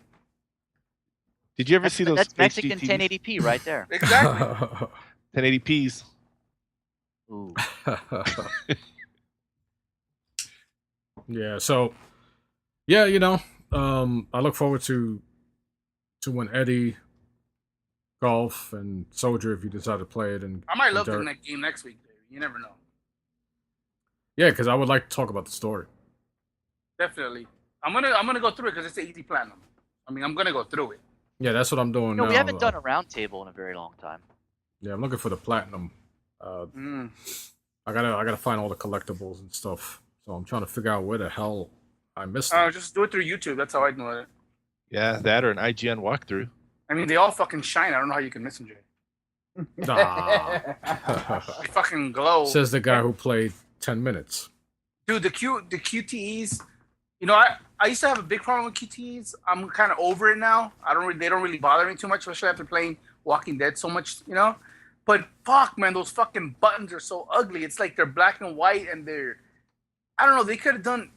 Did you ever see those That's Mexican HD TVs? 1080p right there. Exactly. 1080p's. Ooh. Yeah. So, yeah, I look forward to when Eddie, Golf, and Soldier, if you decide to play it, and I might and love Derek. doing that game next week, Dave. You never know. Yeah, because I would like to talk about the story. Definitely. I'm gonna go through it because it's an easy platinum. I mean, I'm gonna go through it. Yeah, that's what I'm doing No, now. we haven't done a round table in a very long time. Yeah, I'm looking for the platinum. Mm. I gotta find all the collectibles and stuff. So I'm trying to figure out where the hell I missed it. Just do it through YouTube. That's how I know it. Yeah, that or an IGN walkthrough. I mean, they all fucking shine. I don't know how you can miss them, Jay. Nah. They fucking glow. Says the guy who played 10 minutes. Dude, the QTEs. I used to have a big problem with QTEs. I'm kind of over it now. They don't really bother me too much, especially after playing Walking Dead so much, But fuck, man, those fucking buttons are so ugly. It's like they're black and white, and I don't know. They could have done.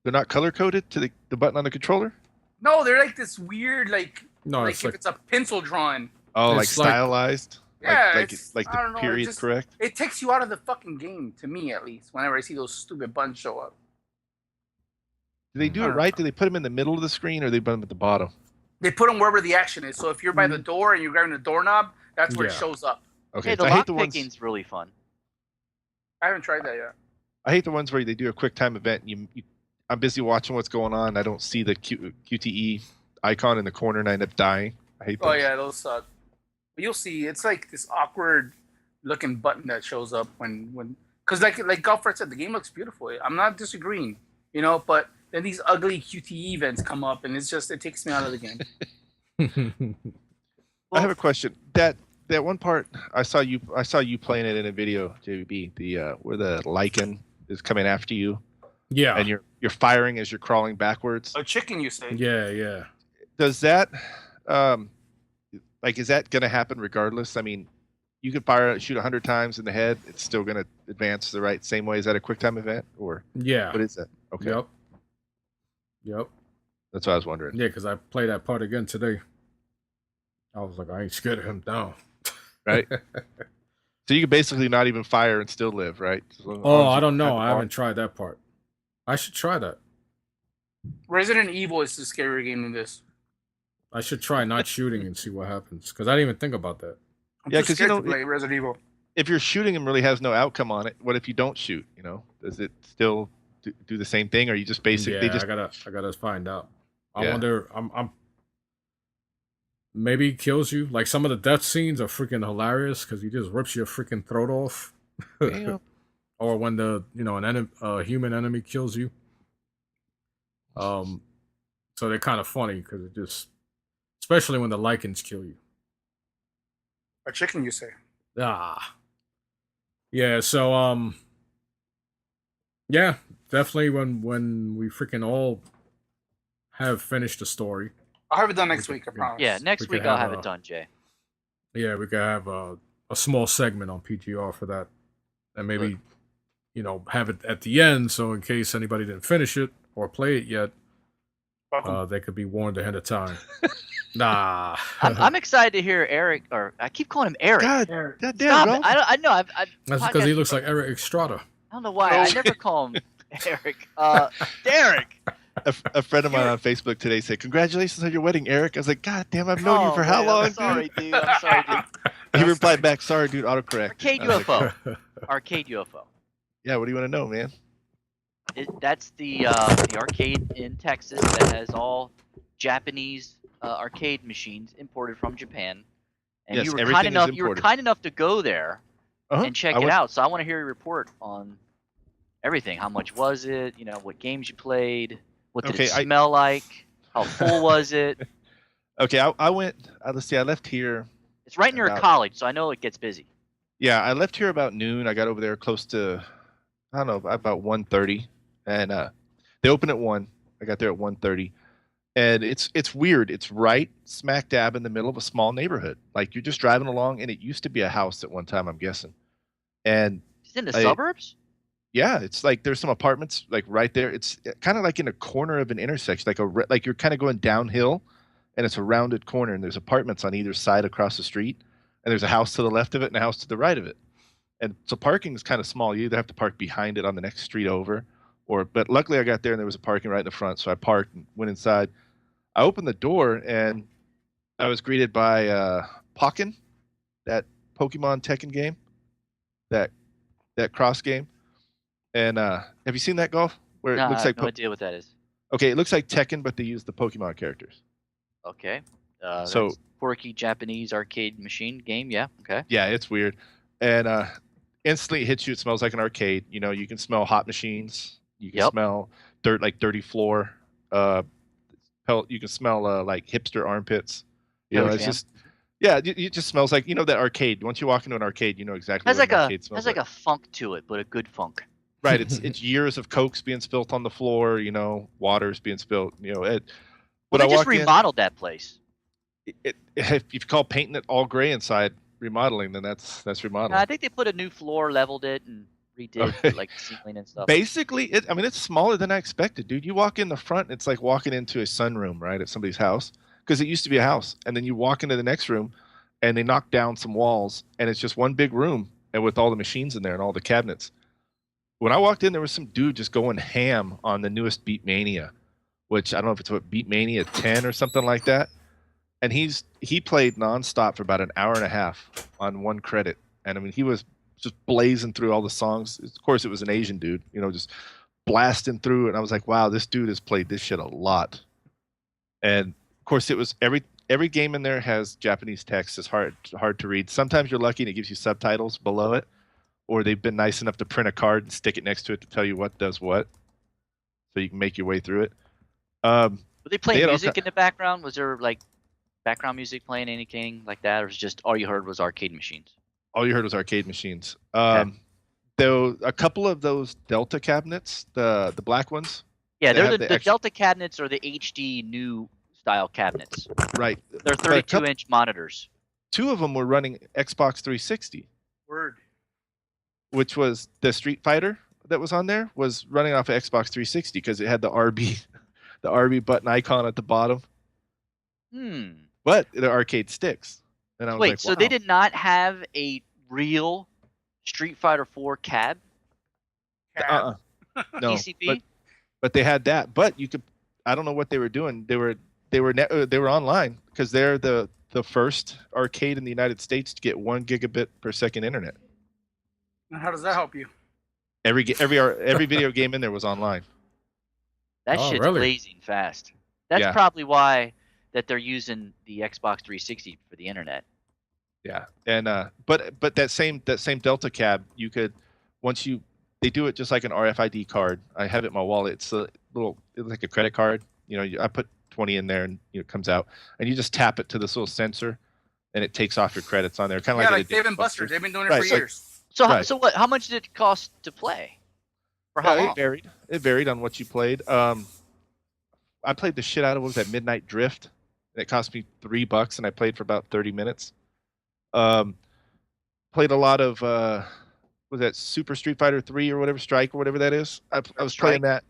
They're not color coded to the button on the controller? No, they're like this weird, No, like it's if like it's a pencil drawing. Oh, like It's like- stylized? Yeah, like it's- like I don't the know, it period's just- correct? It takes you out of the fucking game, to me at least. Whenever I see those stupid buttons show up, Do they do I it don't right? Do they put them in the middle of the screen or they put them at the bottom? they put them wherever the action is. So if you're by the door and you're grabbing the doorknob, that's where it Yeah. shows up. Okay, Hey, so the I hate lock the ones. picking's really fun. I haven't tried that yet. I hate the ones where they do a quick time event. And I'm busy watching what's going on. I don't see the QTE icon in the corner, and I end up dying. I hate those. Oh yeah, those suck. But you'll see, it's like this awkward looking button that shows up when because like Golfred said, the game looks beautiful. I'm not disagreeing, but then these ugly QTE events come up, and it takes me out of the game. I have a question. That one part I saw you playing it in a video, JB. The where the lichen is coming after you, Yeah. and you're firing as you're crawling backwards. A chicken, you say? Yeah. Does that is that going to happen regardless? I mean, you could shoot 100 times in the head, it's still going to advance the same way. Is that a quick time event or Yeah. what is that? Okay. Yep. That's what I was wondering. Yeah, because I played that part again today. I was like, I ain't scared of him down. Right? So you could basically not even fire and still live, right? Oh, I don't know. I haven't tried that part. I should try that. Resident Evil is the scarier game than this. I should try not shooting and see what happens. Because I didn't even think about that. I'm Yeah, too 'cause, scared to play Resident Evil. If you're shooting him really has no outcome on it, what if you don't shoot? Does it still do the same thing, or you just basically Yeah, I gotta find out. I Yeah. wonder. I'm maybe he kills you. Like some of the death scenes are freaking hilarious because he just rips your freaking throat off. Damn. Or when a human enemy kills you. So they're kind of funny because it just, especially when the lichens kill you. A chicken, you say? Yeah. So yeah, definitely when we freaking all have finished the story. I'll have it done next week, I promise. Yeah, next We week could I'll have have it done, Jay. Yeah, we could have a small segment on PGR for that, and maybe have it at the end, so in case anybody didn't finish it or play it yet, they could be warned ahead of time. Nah, I'm excited to hear Eric, or I keep calling him Eric. God Stop damn, it. I know. that's because he looks like Eric Estrada. I don't know why. I never call him Eric. Derek. A friend of mine on Facebook today said, "Congratulations on your wedding, Eric." I was like, "God damn, I've known you for how man, long?" I'm sorry, dude. I'm sorry, dude. He replied back, "Sorry, dude, autocorrect." Arcade I was like, UFO. Arcade UFO. Yeah, what do you want to know, man? That's the arcade in Texas that has all Japanese arcade machines imported from Japan. And Yes, you were everything kind is enough. You were imported. kind enough to go there Uh-huh. and check I it went- out. So I want to hear your report on everything. How much was it? What games you played? What did it smell like? How full was it? Okay, I went. Let's see. I left here. It's right near About- college, so I know it gets busy. Yeah, I left here about noon. I got over there close to, I don't know, about 1:30, and they open at 1. I got there at 1:30, and it's weird. It's right smack dab in the middle of a small neighborhood. Like you're just driving along, and it used to be a house at one time, I'm guessing. And It's in the suburbs. yeah, it's like there's some apartments like right there. It's kind of like in a corner of an intersection, like you're kind of going downhill, and it's a rounded corner, and there's apartments on either side across the street, and there's a house to the left of it and a house to the right of it. And so parking is kind of small. You either have to park behind it on the next street over, but luckily I got there and there was a parking right in the front, so I parked and went inside. I opened the door and I was greeted by Pokken, that Pokemon Tekken game, that cross game. And have you seen that, Golf? Where it No, looks I like have no idea what that is. okay, it looks like Tekken, but they use the Pokemon characters. Okay. So- That's quirky Japanese arcade machine game. Yeah. Okay. Yeah, it's weird. And instantly it hits you. It smells like an arcade. You can smell hot machines. You can Yep. smell dirt, like dirty floor. You can smell like hipster armpits. Oh, It's jam. just it just smells like that arcade. Once you walk into an arcade, you know exactly Has what like an a arcade smells has like a funk to it, but a good funk. Right. It's years of cokes being spilt on the floor. Water's being spilt. Well, But they I just walked in. remodeled that place. If you call painting it all gray inside remodeling, then that's remodeling. I think they put a new floor, leveled it, and redid Okay. like the ceiling and stuff. Basically, it's smaller than I expected, dude. You walk in the front, it's like walking into a sunroom, right, at somebody's house, because it used to be a house. And then you walk into the next room, and they knock down some walls, and it's just one big room, and with all the machines in there and all the cabinets. When I walked in, there was some dude just going ham on the newest Beatmania, which I don't know if it's what Beatmania 10 or something like that. And he played nonstop for about an hour and a half on one credit, and I mean he was just blazing through all the songs. Of course, it was an Asian dude, just blasting through it. And I was like, wow, this dude has played this shit a lot. And of course, it was every game in there has Japanese text. It's hard to read. Sometimes you're lucky and it gives you subtitles below it, or they've been nice enough to print a card and stick it next to it to tell you what does what, so you can make your way through it. Were they playing had all music in the background? Was there like background music playing, anything like that, or was it just all you heard was arcade machines? All you heard was arcade machines. Though a couple of those Delta cabinets, the black ones. Yeah, They they're have the the extra- Delta cabinets or the HD new style cabinets. Right. They're But a couple- 32-inch monitors. 2 of them were running Xbox 360, Word. which was the Street Fighter that was on there was running off of Xbox 360 because it had the RB, the RB button icon at the bottom, but the arcade sticks. And I was Wait, like, so wow. they did not have a real Street Fighter 4 cab? No, PCP? but they had that. But you could, I don't know what they were doing. They were online because they're the first arcade in the United States to get 1 gigabit per second internet. And how does that help you? Every video game in there was online. That Oh, shit's really? blazing fast. That's Yeah. probably why that they're using the Xbox 360 for the internet. Yeah, and but that same Delta cab, you could they do it just like an RFID card. I have it in my wallet. It's like a credit card. You know, I put 20 in there and it comes out, and you just tap it to this little sensor, and it takes off your credits on there. Kind of Yeah, like like Dave and Buster's. They've been doing it Right, for so- years. So Right. so what? How much did it cost to play? For how long? It varied. It varied on what you played. I played the shit out of what was that Midnight Drift, and it cost me $3, and I played for about 30 minutes. Played a lot of was that Super Street Fighter 3 or whatever, Strike or whatever that is. I was playing that.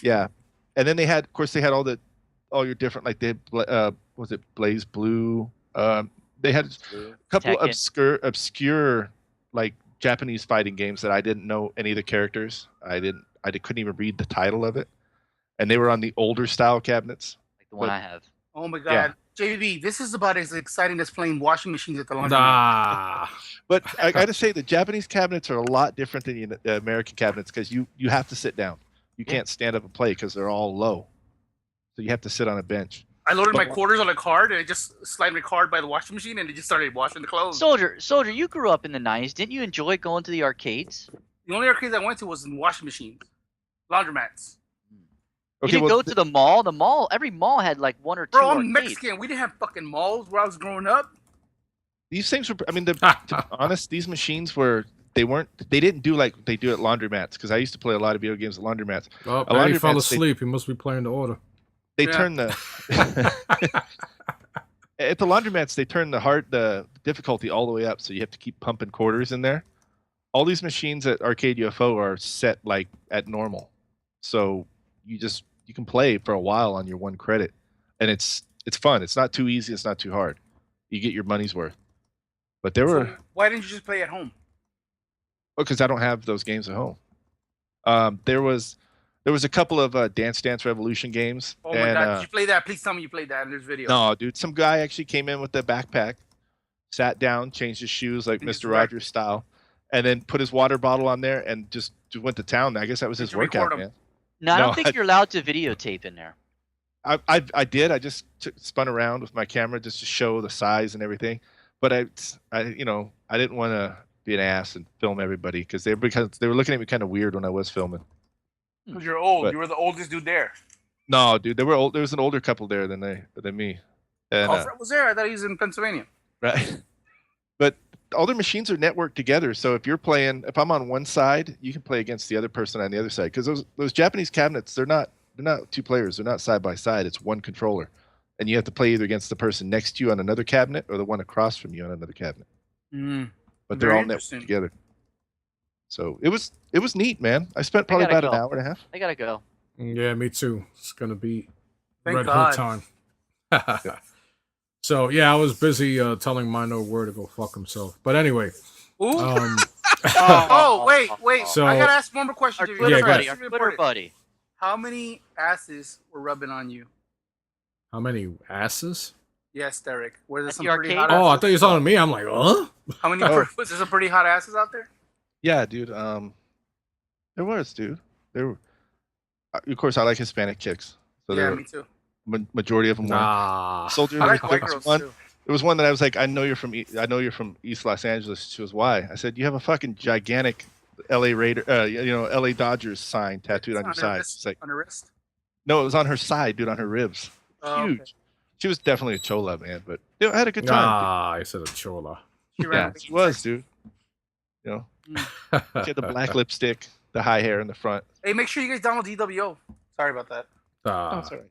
Yeah, and then they had all your different, like they had, was it Blaze Blue? They had a couple Tekken. obscure like Japanese fighting games that I didn't know any of the characters. I couldn't even read the title of it, and they were on the older style cabinets. Like the one but- I have. Oh my god. Yeah. JVB, this is about as exciting as playing washing machines at the laundry. Nah. But I got to say, the Japanese cabinets are a lot different than the American cabinets because you have to sit down. You can't stand up and play because they're all low. So you have to sit on a bench. I loaded my quarters on a card and I just slid my card by the washing machine and it just started washing the clothes. Soldier, you grew up in the 90s. Didn't you enjoy going to the arcades? The only arcades I went to was in washing machines, laundromats. You didn't go to the mall? The mall, every mall had like 1 or 2 Bro, I'm arcades. Mexican. We didn't have fucking malls where I was growing up. These things were. I mean, to be honest, these machines were. They didn't do like they do at laundromats because I used to play a lot of video games at laundromats. Oh, A lot he of fell events, they- asleep. He must be playing the order. They Yeah. turn the at the laundromats. They turn the difficulty all the way up, so you have to keep pumping quarters in there. All these machines at Arcade UFO are set like at normal, so you can play for a while on your 1 credit, and it's fun. It's not too easy. It's not too hard. You get your money's worth. But there were So why didn't you just play at home? because I don't have those games at home. There was a couple of Dance Dance Revolution games. Oh my and, god, did you play that? Please tell me you played that in this video. no, dude, some guy actually came in with a backpack, sat down, changed his shoes like And just Mr. Rogers style, and then put his water bottle on there and just went to town. I guess that was Did his you record workout, him? man. No, I No, don't think you're allowed to videotape in there. I did. I just spun around with my camera just to show the size and everything. But I didn't want to be an ass and film everybody because they were looking at me kind of weird when I was filming. Because you're old. But- You were the oldest dude there. No, dude, they were old. There was an older couple there than me. And, Oh, Fred was there. I thought he was in Pennsylvania. right. But all their machines are networked together. So if I'm on one side, you can play against the other person on the other side. Because those Japanese cabinets, they're not 2 players. They're not side by side. It's 1 controller, and you have to play either against the person next to you on another cabinet or the one across from you on another cabinet. But they're Very all networked interesting. together. So it was neat, man. I spent probably gotta about an go. hour and a half. I gotta go. Yeah, me too. It's gonna be Thank red God. hood time. So yeah, I was busy telling Mino where to go fuck himself. But anyway, Ooh. um, Wait. So- I gotta ask one more question. Our Jimmy. Twitter Yeah, go buddy, ahead. our Twitter buddy. How many asses were rubbing on you? how many asses? Yes, Derek. Were there At some the pretty arcade? hot Oh, I asses? thought you were talking to me. I'm like, huh? How many? Oh. Was there some pretty hot asses out there? Yeah, dude. There was, dude. There were. Of course, I like Hispanic chicks. So Yeah, there were, me too. Majority of them were. Nah. Soldier. I like there white was girls one- too. There was one that I was like, I know you're from East Los Angeles. She was, why? I said, you have a fucking gigantic LA Raider, LA Dodgers sign tattooed on your It's side. wrist, She's like, on her wrist. no, it was on her side, dude, on her ribs. Oh, Huge. okay. She was definitely a chola, man, but I had a good time. Ah, I said a chola. She ran Yeah, with she the was, dude. You know, Ah, she had the black lipstick, the high hair in the front. Hey, make sure you guys download DWO. Sorry about that. Oh, Ah. it's all right.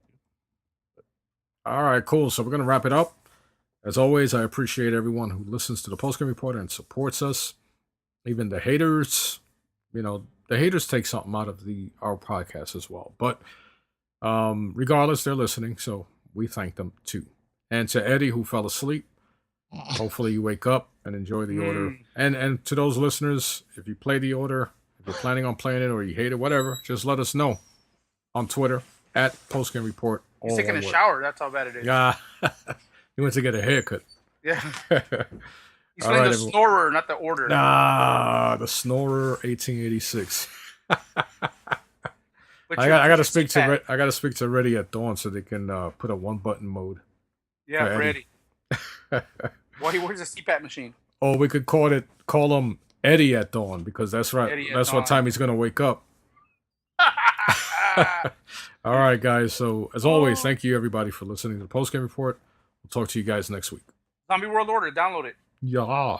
All right, cool. So we're going to wrap it up. As always, I appreciate everyone who listens to the Postgame Report and supports us. Even the haters, the haters take something out of our podcast as well. But regardless, they're listening, so we thank them too. And to Eddie, who fell asleep, hopefully you wake up and enjoy the order. And to those listeners, if you play the order, if you're planning on playing it or you hate it, whatever, just let us know on Twitter at Postgame Report. He's all taking a one word. shower. That's how bad it is. Yeah. He went to get a haircut. Yeah. All He's playing right, the everyone. snorer, not the order. The Snorer 1886. But I your- gotta your speak CPAP. to I gotta speak to Ready at Dawn so they can put a one button mode. Yeah, for ready. Eddie. Where's the CPAP machine? Or we could call him Eddie at Dawn because that's right. Eddie at That's what dawn. time he's gonna wake up. All right, guys. So as always, thank you everybody for listening to the Postgame Report. We'll talk to you guys next week. Zombie World Order. Download it. Yeah.